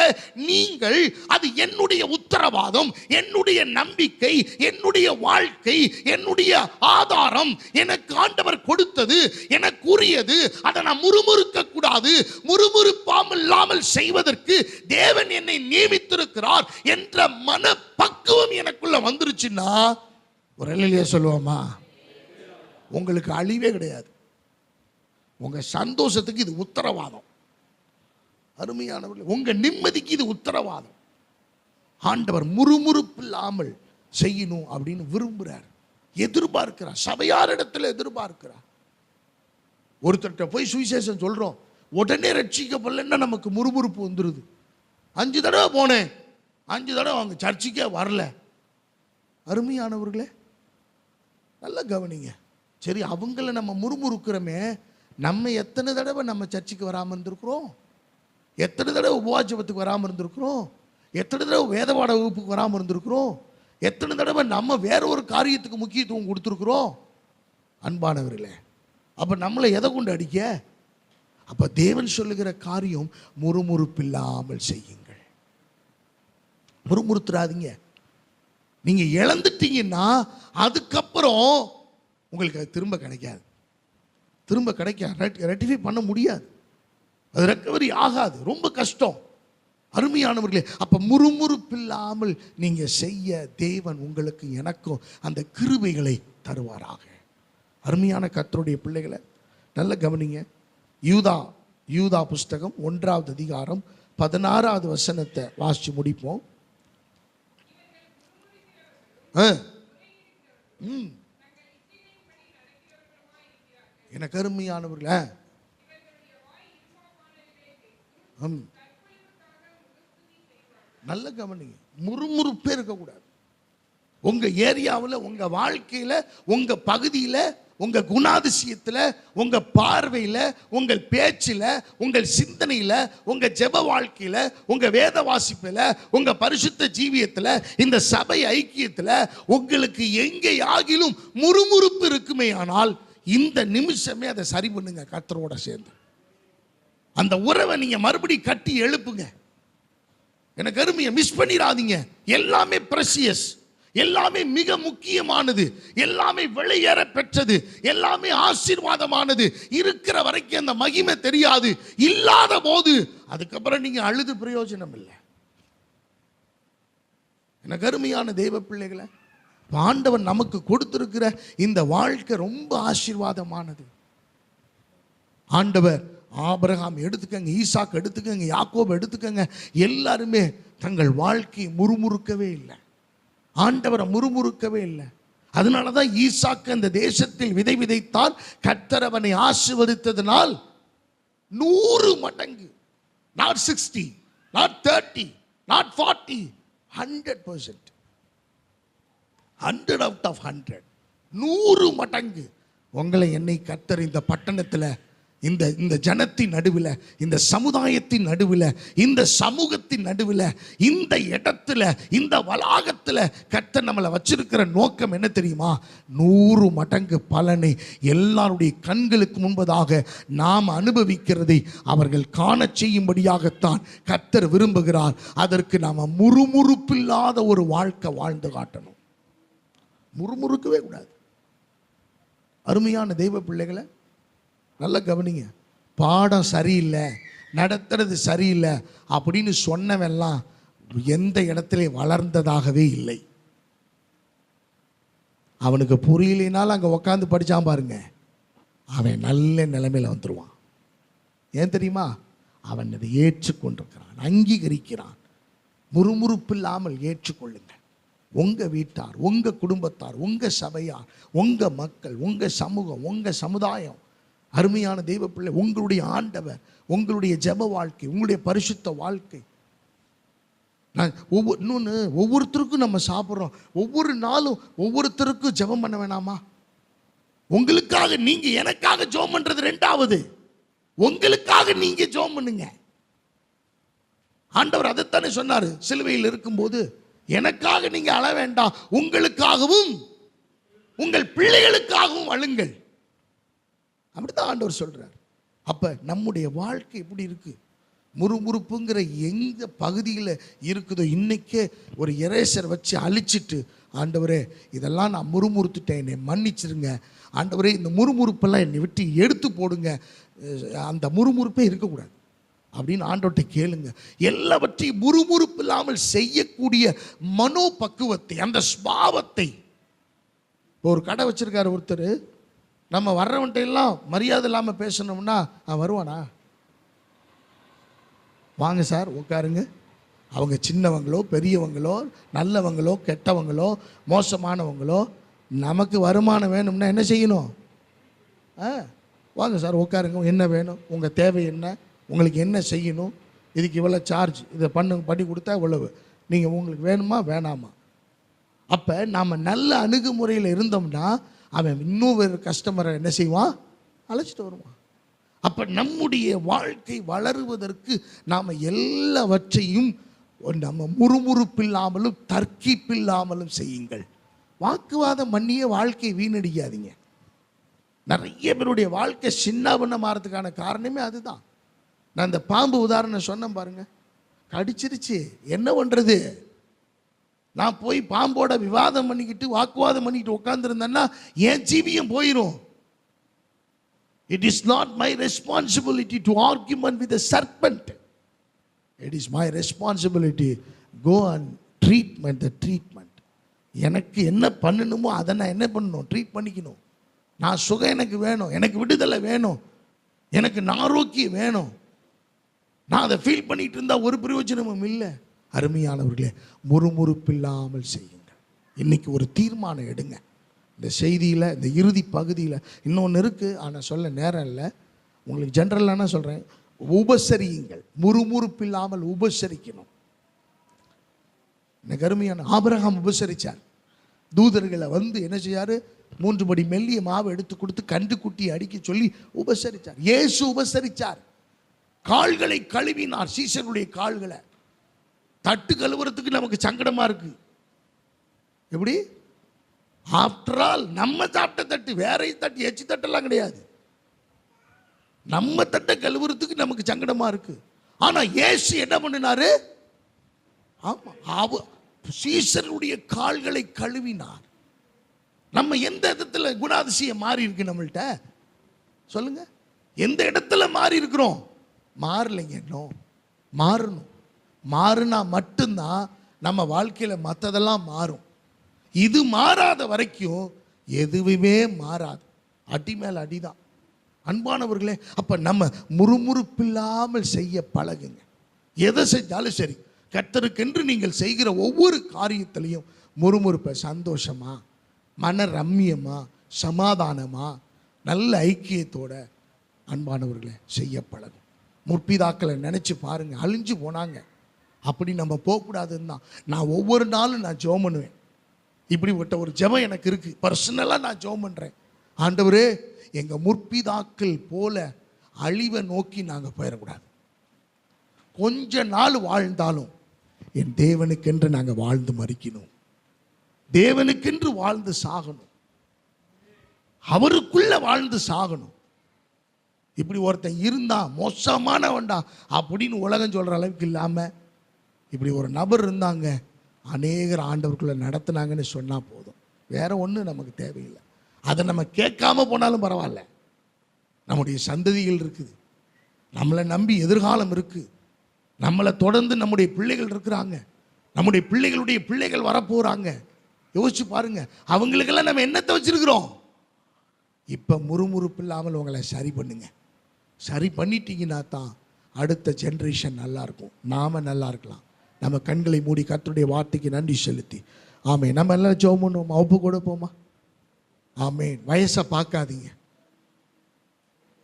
நீங்கள் அது என்னுடைய உத்தரவாதம், என்னுடைய நம்பிக்கை, என்னுடைய வாழ்க்கை, என்னுடைய ஆதாரம், எனக்கு ஆண்டவர் கொடுத்தது, எனக்குரியது, அதை நான் முறுமுறுக்க கூடாது, முறுமுறுப்பாமல் இல்லாமல் செய்வதற்கு தேவன் என்னை நியமித்திருக்கிறார் என்ற மன பக்குவம் எனக்குள்ள வந்துருச்சுன்னா ஒரு அல்லேலூயா சொல்லுவோமா? உங்களுக்கு அழிவே கிடையாது. உங்க சந்தோஷத்துக்கு இது உத்தரவாதம். அருமையானவர்களே, உங்க நிம்மதிக்கு இது உத்தரவாதம். ஆண்டவர் முறுமுறுப்பு இல்லாமல் செய்யணும் அப்படின்னு விரும்புகிறார், எதிர்பார்க்கிறார். சபையாரிடத்தில் எதிர்பார்க்கிறார். ஒருத்தர்கிட்ட போய் சுவிசேஷம் சொல்றோம், உடனே ரட்சிக்கப்படலன்னா நமக்கு முறுமுறுப்பு வந்துடுது. 5 தடவை போனேன், 5 தடவை அவங்க சர்ச்சுக்கே வரல. அருமையானவர்களே, நல்லா கவனிங்க. சரி, அவங்கள நம்ம முறுமுறுக்கிறோமே, நம்ம எத்தனை தடவை நம்ம சர்ச்சுக்கு வராமல் இருந்திருக்கிறோம்? எத்தனை தடவை உபவாசத்துக்கு வராமல் இருந்திருக்கிறோம்? எத்தனை தடவை வேதபாட வகுப்புக்கு வராமல் இருந்திருக்கிறோம்? எத்தனை தடவை நம்ம வேற ஒரு காரியத்துக்கு முக்கியத்துவம் கொடுத்துருக்குறோம்? அன்பானவர்களே, அப்போ நம்மளை எதை கொண்டு அடிக்க? அப்போ தேவன் சொல்லுகிற காரியம் முறுமுறுப்பில்லாமல் செய்யுங்கள். முறுமுறுத்துறாதீங்க. நீங்க இழந்துட்டீங்கன்னா அதுக்கப்புறம் உங்களுக்கு அது திரும்ப கிடைக்காது. திரும்ப ரெட்டிஃபை பண்ண முடியாது. அது ரெக்கவரி ஆகாது, ரொம்ப கஷ்டம். அருமையானவர்களே, அப்ப முறுமுறுப்பில்லாமல் நீங்க செய்ய தேவன் உங்களுக்கு எனக்கும் அந்த கிருபைகளை தருவாராக. அருமையான கர்த்தருடைய பிள்ளைகளை நல்ல கவனிங்க. யூதா புஸ்தகம் 1வது அதிகாரம் 16வது வசனத்தை வாசிச்சு முடிப்போம். எனக்கு அருமையானவர்களே, நல்ல கவனிங்க. முறுமுறுப்பே இருக்கக்கூடாது. உங்க ஏரியாவில், உங்க வாழ்க்கையில, உங்க பகுதியில, உங்க குணாதிசயத்தில், உங்க பார்வையில், உங்கள் பேச்சில், உங்கள் சிந்தனையில், உங்க ஜெப வாழ்க்கையில், உங்க வேத வாசிப்பில், உங்க பரிசுத்த ஜீவியத்தில், இந்த சபை ஐக்கியத்தில் உங்களுக்கு எங்கே ஆகிலும் முறுமுறுப்பு இருக்குமே ஆனால் இந்த நிமிஷமே அதை சரி பண்ணுங்க. கர்த்தரோட சேர்ந்து அந்த உறவை நீங்க மறுபடி கட்டி எழுப்புங்க. எனக்கு அருமையை மிஸ் பண்ணிடாதீங்க. எல்லாமே பிரசியஸ், எல்லாமே மிக முக்கியமானது, எல்லாமே விலையேற பெற்றது, எல்லாமே ஆசீர்வாதமானது. இருக்கிற வரைக்கும் அந்த மகிமை தெரியாது. இல்லாத போது அதுக்கப்புறம் நீங்க அழுது பிரயோஜனம் இல்லை. எனக்கு அருமையான தெய்வ பிள்ளைகளை, ஆண்டவன் நமக்கு கொடுத்திருக்கிற இந்த வாழ்க்கை ரொம்ப ஆசீர்வாதமானது. ஆண்டவர் ஆபிரகாம் எடுத்துக்கங்க, ஈசாக் எடுத்துக்கங்க, யாக்கோபு எடுத்துக்கங்க, எல்லாருமே தங்கள் வாழ்க்கையை முறுமுறுக்கவே இல்லை. ஆண்டவரை முறுமுறுக்கவே இல்லை. அதனால தான் ஈசாக்கு அந்த தேசத்தில் விதை விதைத்தான். கர்த்தர் அவனை ஆசீர்வதித்ததனால் 100 மடங்கு, not 60, not 30, not 40, 100%, 100 out of 100, 100 மடங்கு உங்களை என்னை கர்த்தர் இந்த பட்டணத்தில், இந்த ஜனத்தின் நடுவில், இந்த சமுதாயத்தின் நடுவில், இந்த சமூகத்தின் நடுவில், இந்த இடத்துல, இந்த வளாகத்தில் கர்த்தர் நம்மளை வச்சிருக்கிற நோக்கம் என்ன தெரியுமா? 100 மடங்கு பலனை எல்லாருடைய கண்களுக்கு முன்பதாக நாம் அனுபவிக்கிறதை அவர்கள் காண செய்யும்படியாகத்தான் கர்த்தர் விரும்புகிறார். அதற்கு நாம் முறுமுறுப்பில்லாத ஒரு வாழ்க்கை வாழ்ந்து காட்டணும். முறுமுறுக்கவே கூடாது. அருமையான தெய்வ பிள்ளைகளை நல்ல கவனிங்க. பாடம் சரியில்லை, நடத்துறது சரியில்லை அப்படின்னு சொன்னவெல்லாம் எந்த இடத்துல வளர்ந்ததாகவே இல்லை. அவனுக்கு புரியலினாலும் அங்கே உட்காந்து படித்தான் பாருங்க, அவன் நல்ல நிலைமையில் வந்துடுவான். ஏன் தெரியுமா? அவன் அதை ஏற்றுக்கொண்டிருக்கிறான், அங்கீகரிக்கிறான். முறுமுறுப்பில்லாமல் ஏற்றுக்கொள்ளுங்க. உங்கள் வீட்டார், உங்கள் குடும்பத்தார், உங்கள் சபையார், உங்கள் மக்கள், உங்கள் சமூகம், உங்கள் சமுதாயம், அருமையான தெய்வ பிள்ளை, உங்களுடைய ஆண்டவர், உங்களுடைய ஜெப வாழ்க்கை, உங்களுடைய பரிசுத்த வாழ்க்கை. நான் இன்னொன்று, ஒவ்வொருத்தருக்கும் நம்ம சாப்பிட்றோம், ஒவ்வொரு நாளும் ஒவ்வொருத்தருக்கும் ஜெபம் பண்ண வேணாமா? உங்களுக்காக நீங்கள் எனக்காக ஜெபம் பண்ணுறது ரெண்டாவது, உங்களுக்காக நீங்கள் ஜெபம் பண்ணுங்க. ஆண்டவர் அதைத்தானே சொன்னார் சிலுவையில் இருக்கும்போது, எனக்காக நீங்கள் அழ வேண்டாம், உங்களுக்காகவும் உங்கள் பிள்ளைகளுக்காகவும் அழுங்கள். அப்படித்தான் ஆண்டவர் சொல்றார். அப்ப நம்முடைய வாழ்க்கை எப்படி இருக்கு? முறுமுறுப்புங்கிற எந்த பகுதியில் இருக்குதோ இன்னைக்கே ஒரு எரேசர் வச்சு அழிச்சிட்டு, ஆண்டவரே இதெல்லாம் நான் முறுமுறுத்துட்டேன், என்னை மன்னிச்சிருங்க ஆண்டவரே, இந்த முறுமுறுப்பெல்லாம் என்னை விட்டு எடுத்து போடுங்க, அந்த முறுமுறுப்பே இருக்கக்கூடாது அப்படின்னு ஆண்டவர்கிட்ட கேளுங்க. எல்லாவற்றையும் முறுமுறுப்பு இல்லாமல் செய்யக்கூடிய மனோ பக்குவத்தை, அந்த ஸ்பாவத்தை. ஒரு கடை வச்சிருக்காரு ஒருத்தர், நம்ம வர்றவன்ட்ட எல்லாம் மரியாதை இல்லாமல் பேசணும்னா வருவானா? வாங்க சார் உட்காருங்க. அவங்க சின்னவங்களோ பெரியவங்களோ நல்லவங்களோ கெட்டவங்களோ மோசமானவங்களோ, நமக்கு வருமானம் வேணும்னா என்ன செய்யணும்? வாங்க சார் உட்காருங்க, என்ன வேணும், உங்கள் தேவை என்ன, உங்களுக்கு என்ன செய்யணும், இதுக்கு இவ்வளோ சார்ஜ், இதை பண்ணி கொடுத்தா இவ்வளவு, நீங்கள் உங்களுக்கு வேணுமா வேணாமா? அப்போ நாம் நல்ல அணுகுமுறையில் இருந்தோம்னா அவன் இன்னும் வேறு கஸ்டமரை என்ன செய்வான்? அழைச்சிட்டு வருவான். அப்போ நம்முடைய வாழ்க்கை வளருவதற்கு நாம் எல்லாவற்றையும் நம்ம முறுமுறுப்பில்லாமலும் தர்க்கிப்பில்லாமலும் செய்யுங்கள். வாக்குவாதம் பண்ணியே வாழ்க்கையை வீணடிக்காதீங்க. நிறைய பேருடைய வாழ்க்கை சின்னாபின்னமாகறதுக்கான காரணமே அதுதான். நான் இந்த பாம்பு உதாரணம் சொன்னேன் பாருங்க, கடிச்சிருச்சு, என்ன பண்ணுறது? நான் போய் பாம்போட விவாதம் பண்ணிக்கிட்டு வாக்குவாதம் பண்ணிக்கிட்டு உட்காந்துருந்தேன்னா என் ஜீவியம் போயிடும். It is not my responsibility to argument with the serpent. It is my responsibility go and treatment the treatment. எனக்கு என்ன பண்ணணுமோ அதை நான் என்ன பண்ணணும்? ட்ரீட் பண்ணிக்கணும். நான் சுகம் எனக்கு வேணும், எனக்கு விடுதலை வேணும், எனக்கு ஆரோக்கியம் வேணும். நான் அதை ஃபீல் பண்ணிட்டு இருந்தால் ஒரு பிரயோஜனமும் இல்லை. அருமையானவர்களே, முறுமுறுப்பில்லாமல் செய்யுங்கள். இன்னைக்கு ஒரு தீர்மானம் எடுங்க. இந்த செய்தியில், இந்த இறுதி பகுதியில் இன்னொன்று இருக்குது, ஆனால் சொல்ல நேரம் இல்லை. உங்களுக்கு ஜென்ரலான சொல்கிறேன், உபசரியுங்கள். முறுமுறுப்பில்லாமல் உபசரிக்கணும். எனக்கு அருமையான ஆபிரகாம் உபசரித்தார். தூதர்களை வந்து என்ன செய்யார்? 3 படி மெல்லிய மாவை எடுத்து கொடுத்து கண்டு குட்டி அடிக்க சொல்லி உபசரித்தார். இயேசு உபசரித்தார். கால்களை கழுவினார், சீசனுடைய கால்களை. தட்டு கழுவுறதுக்கு நமக்கு சங்கடமாக இருக்குது. எப்படி? ஆஃப்டர் ஆல் நம்ம சாப்பிட்ட தட்டு, வேற தட்டு, எச்சி தட்டெல்லாம் கிடையாது. நம்ம தட்டை கழுவுறதுக்கு நமக்கு சங்கடமா இருக்கு. ஆனா இயேசு என்ன பண்ணினாரு? ஆமா, சீசருடைய கால்களை கழுவினார். நம்ம எந்த இடத்துல குணாதிசயம் மாறி இருக்கு நம்மள்ட்ட? சொல்லுங்க, எந்த இடத்துல மாறி இருக்கிறோம்? மாறலைங்க, இன்னும் மாறணும். மாறுனா மட்டும்தான் நம்ம வாழ்க்கையில மற்றதெல்லாம் மாறும். இது மாறாத வரைக்கும் எதுவுமே மாறாது. அடி மேல் அடிதான். அன்பானவர்களே, அப்ப நம்ம முறுமுறுப்பில்லாமல் செய்ய பழகுங்க. எதை செஞ்சாலும் சரி, கர்த்தருக்கென்று நீங்கள் செய்கிற ஒவ்வொரு காரியத்திலையும் முறுமுறுப்பை சந்தோஷமா, மன ரம்மியமா, சமாதானமா, நல்ல ஐக்கியத்தோட அன்பானவர்களே செய்ய பழகும். முற்பிதாக்களை நினைச்சு பாருங்க, அழிஞ்சு போனாங்க. அப்படி நம்ம போகக்கூடாதுன்னு தான் நான் ஒவ்வொரு நாளும் நான் ஜெபம் பண்ணுவேன். இப்படிப்பட்ட ஒரு ஜெபம் எனக்கு இருக்கு. பர்சனலாக நான் ஜெபம் பண்ணுறேன். ஆண்டவரே, எங்கள் முற்பிதாக்கள் போல அழிவை நோக்கி நாங்கள் போயிடக்கூடாது. கொஞ்ச நாள் வாழ்ந்தாலும் என் தேவனுக்கென்று நாங்கள் வாழ்ந்து மறிக்கணும். தேவனுக்கென்று வாழ்ந்து சாகணும். அவருக்குள்ள வாழ்ந்து சாகணும். இப்படி ஒருத்தன் இருந்தா மோசமானவன்டா அப்படின்னு உலகம் சொல்ற அளவுக்கு இல்லாமல் இப்படி ஒரு நபர் இருந்தாங்க, அநேகர் ஆண்டவருக்குள்ள நடத்தினாங்கன்னு சொன்னால் போதும். வேற ஒன்றும் நமக்கு தேவையில்லை. அதை நம்ம கேட்காம போனாலும் பரவாயில்ல. நம்முடைய சந்ததிகள் இருக்குது, நம்மளை நம்பி எதிர்காலம் இருக்குது, நம்மளை தொடர்ந்து நம்முடைய பிள்ளைகள் இருக்கிறாங்க, நம்முடைய பிள்ளைகளுடைய பிள்ளைகள் வரப்போகிறாங்க. யோசிச்சு பாருங்க, அவங்களுக்கெல்லாம் நம்ம என்னத்தை வச்சிருக்கிறோம்? இப்போ முறுமுறுப்பு இல்லாமல் உங்களை சரி பண்ணுங்க. சரி பண்ணிட்டீங்கன்னா தான் அடுத்த ஜென்ரேஷன் நல்லா இருக்கும், நாம நல்லா இருக்கலாம். நம்ம கண்களை மூடி கர்த்தருடைய வார்த்தைக்கு நன்றி செலுத்தி ஆமென். நம்ம எல்லாம் ஜெபம் பண்ணுவோமா, ஒப்பு கொடுப்போமா? ஆமென். வயசை பார்க்காதீங்க,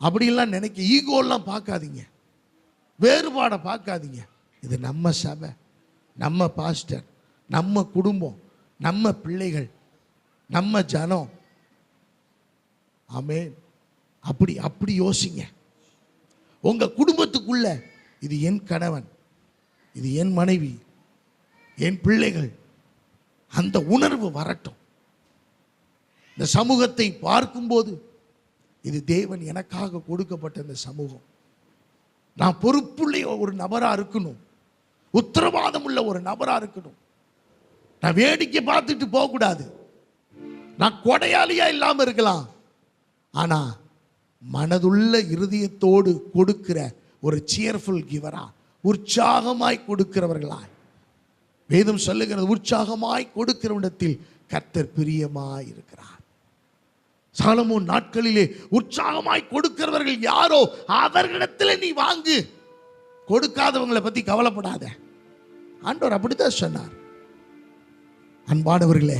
அப்படிலாம் நினைக்க ஈகோலாம் பார்க்காதீங்க, வேறுபாடை பார்க்காதீங்க. இது நம்ம சபை, நம்ம பாஸ்டர், நம்ம குடும்பம், நம்ம பிள்ளைகள், நம்ம ஜனம். ஆமென். அப்படி அப்படி யோசிங்க. உங்க குடும்பத்துக்குள்ள இது என் கணவன், இது என் மனைவி, என் பிள்ளைகள், அந்த உணர்வு வரட்டும். இந்த சமூகத்தை பார்க்கும்போது இது தேவன் எனக்காக கொடுக்கப்பட்ட இந்த சமூகம், நான் பொறுப்புள்ள ஒரு நபரா இருக்கணும், உத்தரவாதம் உள்ள ஒரு நபரா இருக்கணும். நான் வேடிக்கை பார்த்துட்டு போகக்கூடாது. நான் கொடையாளியா இல்லாம இருக்கலாம், ஆனா மனதுள்ள இருதயத்தோடு கொடுக்கிற ஒரு சியர்ஃபுல் கிவரா, உற்சாகமாய் கொடுக்கிறவர்களாய். வேதம் சொல்லுகிறது, உற்சாகமாய் கொடுக்கிறவனிடத்தில் கர்த்தர் பிரியமாய் இருக்கிறார். சாலமோன் நாட்களிலே உற்சாகமாய் கொடுக்கிறவர்கள் யாரோ அவர்களிடத்தில் நீ வாங்கு, கொடுக்காதவங்களை பத்தி கவலைப்படாத. ஆண்டவர் அப்படித்தான் சொன்னார். அன்பானவர்களே,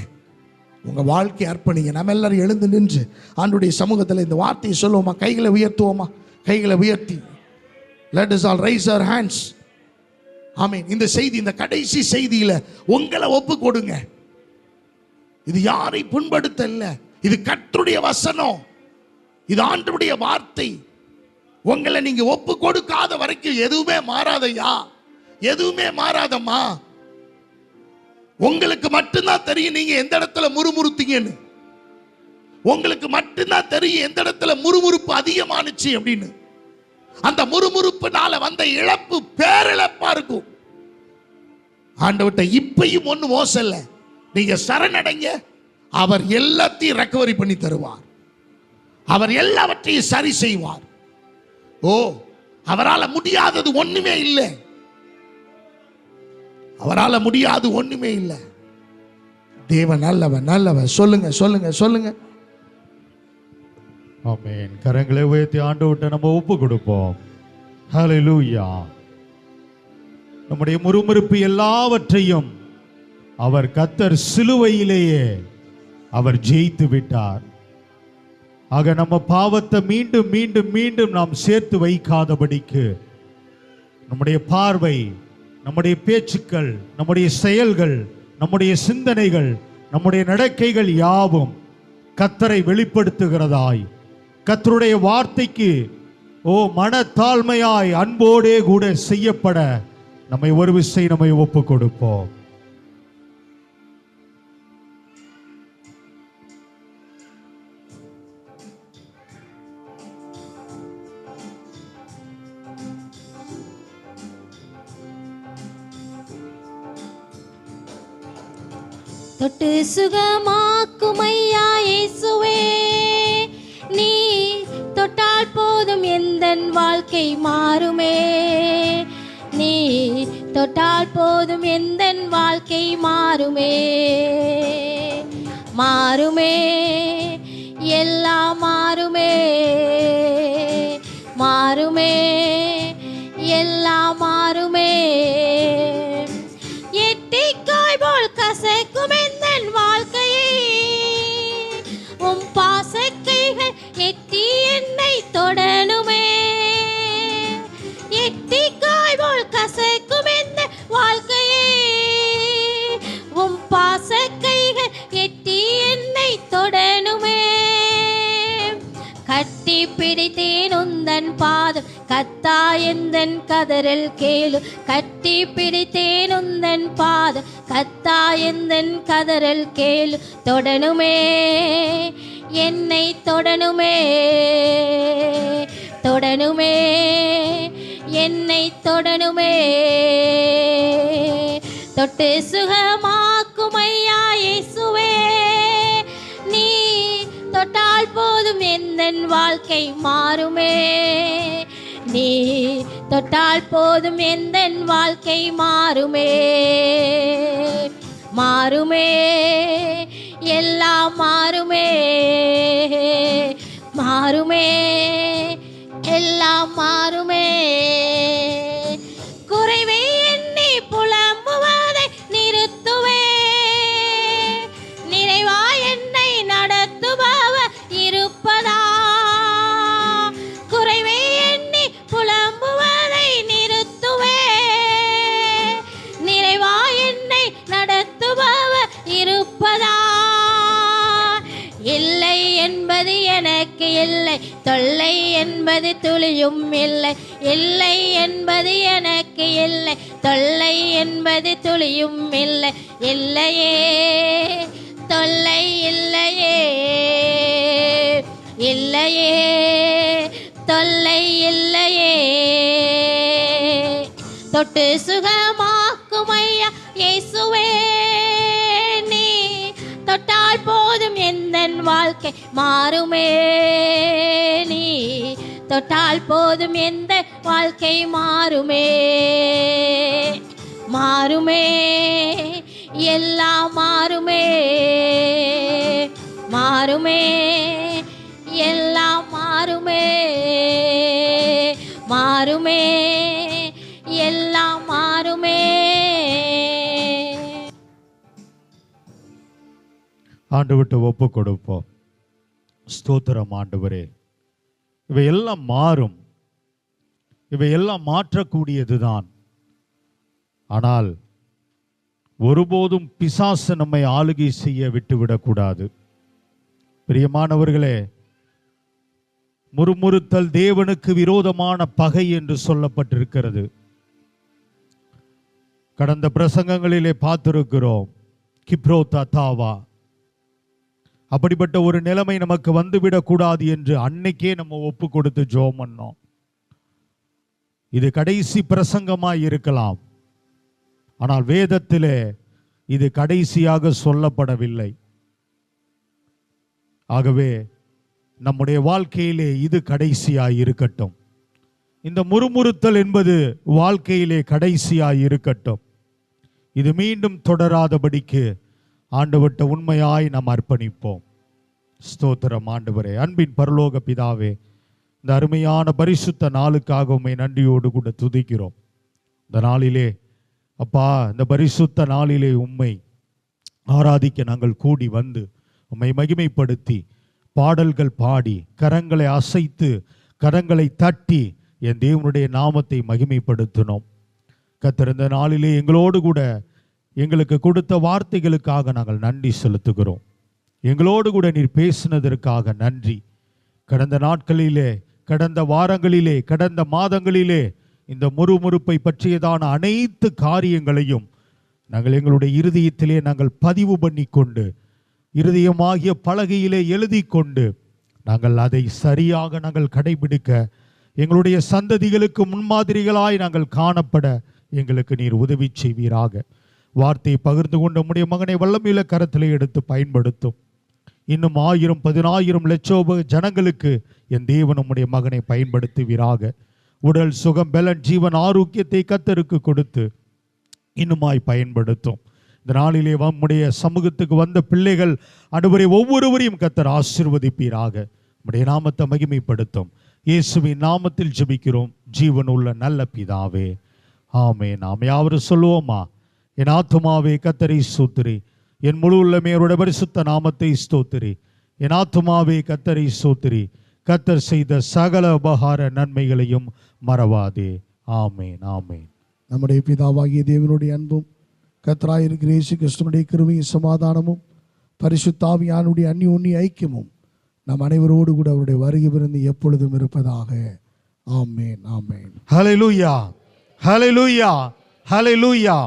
உங்க வாழ்க்கை அர்ப்பணிங்க. நம்ம எல்லாரும் எழுந்து நின்று ஆண்டவருடைய சமூகத்தில் இந்த வார்த்தையை சொல்லுவோமா? கைகளை உயர்த்துவோமா? கைகளை உயர்த்தி let us all raise our hands. ஆமென். இந்த செய்தி, இந்த கடைசி செய்தியில உங்களை ஒப்பு கொடுங்க. இது யாரை புண்படுத்த இல்ல, இது கர்த்தருடைய வசனம், இது ஆண்டவருடைய வார்த்தை. உங்களை நீங்க ஒப்பு கொடுக்காத வரைக்கும் எதுவுமே மாறாதையா, எதுவுமே மாறாதம்மா. உங்களுக்கு மட்டும்தான் தெரியும் நீங்க எந்த இடத்துல முறுமுறுத்தீங்கன்னு. உங்களுக்கு மட்டும்தான் தெரியும் எந்த இடத்துல முறுமுறுப்பு அதிகமானுச்சு அப்படின்னு. அந்த முறுமுறுப்புனால வந்த இழப்பு பேரிழப்பா இருக்கும். ஆண்டவர்ட்ட இப்பயும் ஒண்ணு மோசம் இல்ல, நீங்க சரணடைங்க, அவர் எல்லாத்தையும் ரெக்கவரி பண்ணி தருவார், அவர் எல்லாவற்றையும் சரி செய்வார். ஓ, அவரால் முடியாதது ஒண்ணுமே இல்லை, அவரால் முடியாது ஒண்ணுமே இல்லை. தேவன் நல்லவன், நல்லவன். சொல்லுங்க சொல்லுங்க சொல்லுங்க. ஆமென். கரங்களை உயர்த்தி ஆண்டவர்ட்ட நம்ம ஒப்பு கொடுப்போம். ஹல்லேலூயா. நம்முடைய முறுமுறுப்பு எல்லாவற்றையும் அவர் கர்த்தர் சிலுவையிலேயே அவர் ஜெயித்து விட்டார். ஆக நம்ம பாவத்தை மீண்டும் மீண்டும் மீண்டும் நாம் சேர்த்து வைக்காதபடிக்கு நம்முடைய பார்வை, நம்முடைய பேச்சுக்கள், நம்முடைய செயல்கள், நம்முடைய சிந்தனைகள், நம்முடைய நடக்கைகள் யாவும் கர்த்தரை வெளிப்படுத்துகிறதாய், கர்த்தருடைய வார்த்தைக்கு மனத்தாழ்மையாய் அன்போடே கூட செய்யப்பட நம்மை ஒரு விசை நம்மை ஒப்பு கொடுப்போம். தொட்டு சுகமாக்கும் ஐயா இயேசுவே, நீ தொட்டால் போதும் எந்தன் வாழ்க்கை மாறுமே. நீ தொட்டால் போதும் எந்தன் வாழ்க்கை மாறுமே. மாறுமே, எல்லாம் மாறுமே. மாறுமே, எல்லாம் மாறுமே. எட்டிக்காய் போல் கசக்கும் எந்தன் வாழ்க்கையை உம் பாசக்கைகள் எட்டி என்னை தொடணுமே. எட்டிக்காய் போல் கசக்கும் எந்த வாழ்க்கையை உம் பாசக்கைகள் எட்டி என்னை தொடணுமே. கட்டி பிடித்தேன் உந்தன் பாதம் கத்தா எந்தன் கதறல் கேளு. கட்டி பிடித்தேன் உந்தன் பாதம் கத்தா எந்தன் கதறல் கேளு. தொடணுமே, என்னை தொடணுமே. தொடணுமே, என்னை தொடணுமே. தொட்டு சுகமாக்கும் ஐயா இயேசுவே, நீ தொட்டால் போதும் எந்தன் வாழ்க்கை மாறுமே. நீ தொட்டால் போதும் எந்தன் வாழ்க்கை மாறுமே. மாறுமே, எல்லாம் மாறுமே. மாறுமே, எல்லாம் மாறுமே. இல்லை என்பது எனக்கு இல்லை, தொல்லை என்பது துளியும் இல்லை. இல்லை என்பது எனக்கு இல்லை, தொல்லை என்பது துளியும் இல்லை. இல்லையே தொல்லை இல்லையே, இல்லையே தொல்லை இல்லையே. தொட்டு சுகமாக்கும் ஐயா இயேசுவே, நீ தொட்டால் போதும் எந்தன் வாழ்க்கை மாறுமே. நீ தொட்டால் போதும் எந்த வாழ்க்கை மாறுமே. மாறுமே எல்லாம் மாறுமே, மாறுமே எல்லாம் மாறுமே, மாறுமே எல்லாம் மாறுமே. ஆண்டவர்கிட்ட ஒப்பு கொடுப்போம். ஸ்தோத்திரம் ஆண்டவரே, இவையெல்லாம் மாறும், இவையெல்லாம் மாற்றக்கூடியதுதான். ஆனால் ஒருபோதும் பிசாசு நம்மை ஆளுகை செய்ய விட்டுவிடக்கூடாது. பிரியமானவர்களே, முறுமுறுத்தல் தேவனுக்கு விரோதமான பகை என்று சொல்லப்பட்டிருக்கிறது. கடந்த பிரசங்கங்களிலே பார்த்திருக்கிறோம். கிப்ரோதா தாவா, அப்படிப்பட்ட ஒரு நிலைமை நமக்கு வந்துவிடக்கூடாது என்று அன்னைக்கே நம்ம ஒப்பு கொடுத்து ஜெபம் பண்ணோம். இது கடைசி பிரசங்கமாய் இருக்கலாம், ஆனால் வேதத்திலே இது கடைசியாக சொல்லப்படவில்லை. ஆகவே நம்முடைய வாழ்க்கையிலே இது கடைசியாய் இருக்கட்டும். இந்த முறுமுறுத்தல் என்பது வாழ்க்கையிலே கடைசியாய் இருக்கட்டும். இது மீண்டும் தொடராதபடிக்கு ஆண்டவர்ட்ட உண்மையாய் நாம் அர்ப்பணிப்போம். ஸ்தோத்திரம் ஆண்டவரே. அன்பின் பரலோக பிதாவே, இந்த அருமையான பரிசுத்த நாளுக்காக உம்மை நன்றியோடு கூட துதிக்கிறோம். இந்த நாளிலே அப்பா, இந்த பரிசுத்த நாளிலே உம்மை ஆராதிக்க நாங்கள் கூடி வந்து உம்மை மகிமைப்படுத்தி பாடல்கள் பாடி கரங்களை அசைத்து கரங்களை தட்டி என் தேவனுடைய நாமத்தை மகிமைப்படுத்தினோம். கர்த்தர், இந்த நாளிலே எங்களோடு கூட எங்களுக்கு கொடுத்த வார்த்தைகளுக்காக நாங்கள் நன்றி செலுத்துகிறோம். எங்களோடு கூட நீர் பேசினதற்காக நன்றி. கடந்த நாட்களிலே, கடந்த வாரங்களிலே, கடந்த மாதங்களிலே இந்த முறுமுறுப்பை பற்றியதான அனைத்து காரியங்களையும் நாங்கள் எங்களுடைய இருதயத்திலே நாங்கள் பதிவு பண்ணி கொண்டு, இருதயமாகிய பலகையிலே எழுதி கொண்டு நாங்கள் அதை சரியாக நாங்கள் கடைபிடிக்க, எங்களுடைய சந்ததிகளுக்கு முன்மாதிரிகளாய் நாங்கள் காணப்பட எங்களுக்கு நீர் உதவி செய்வீராக. வார்த்தையை பகிர்ந்து கொண்ட உம்முடைய மகனை வல்லமையுள்ள கரத்திலே எடுத்து பயன்படுத்தும். இன்னும் 1000 10,000 லட்சோப ஜனங்களுக்கு என் தேவன் உம்முடைய மகனை பயன்படுத்துவீராக. உடல் சுகம், பலன், ஜீவன், ஆரோக்கியத்தை கர்த்தருக்கு கொடுத்து இன்னுமாய் பயன்படுத்தும். இந்த நாளிலே உம்முடைய சமூகத்துக்கு வந்த பிள்ளைகள் அனைவரை ஒவ்வொருவரையும் கர்த்தர் ஆசீர்வதிப்பீராக. உம்முடைய நாமத்தை மகிமைப்படுத்தும். இயேசுவின் நாமத்தில் ஜெபிக்கிறோம் ஜீவன் உள்ள நல்ல பிதாவே, ஆமென். நாம் யாவரும் சொல்லுவோமா? என் ஆத்துமாவே கர்த்தரை ஸ்தோத்திரி, என் முழு உள்ளமே அவருடைய பரிசுத்த நாமத்தை ஸ்தோத்திரி. என் ஆத்துமாவே கர்த்தரை ஸ்தோத்திரி, கர்த்தர் செய்த சகல உபகார நன்மைகளையும் மறவாதே. ஆமென், ஆமென். நம்முடைய பிதாவாகிய தேவனுடைய அன்பும் கர்த்தராயிருக்கிற இயேசு கிறிஸ்துவினுடைய கிருபையும் சமாதானமும் பரிசுத்த ஆவியானுடைய அந்யோன்ய ஐக்கியமும் நம் அனைவரோடு கூட அவருடைய வருகை பிறந்து எப்பொழுதும் இருப்பதாக. ஆமென், ஆமென். ஹல்லேலூயா, ஹல்லேலூயா, ஹல்லேலூயா.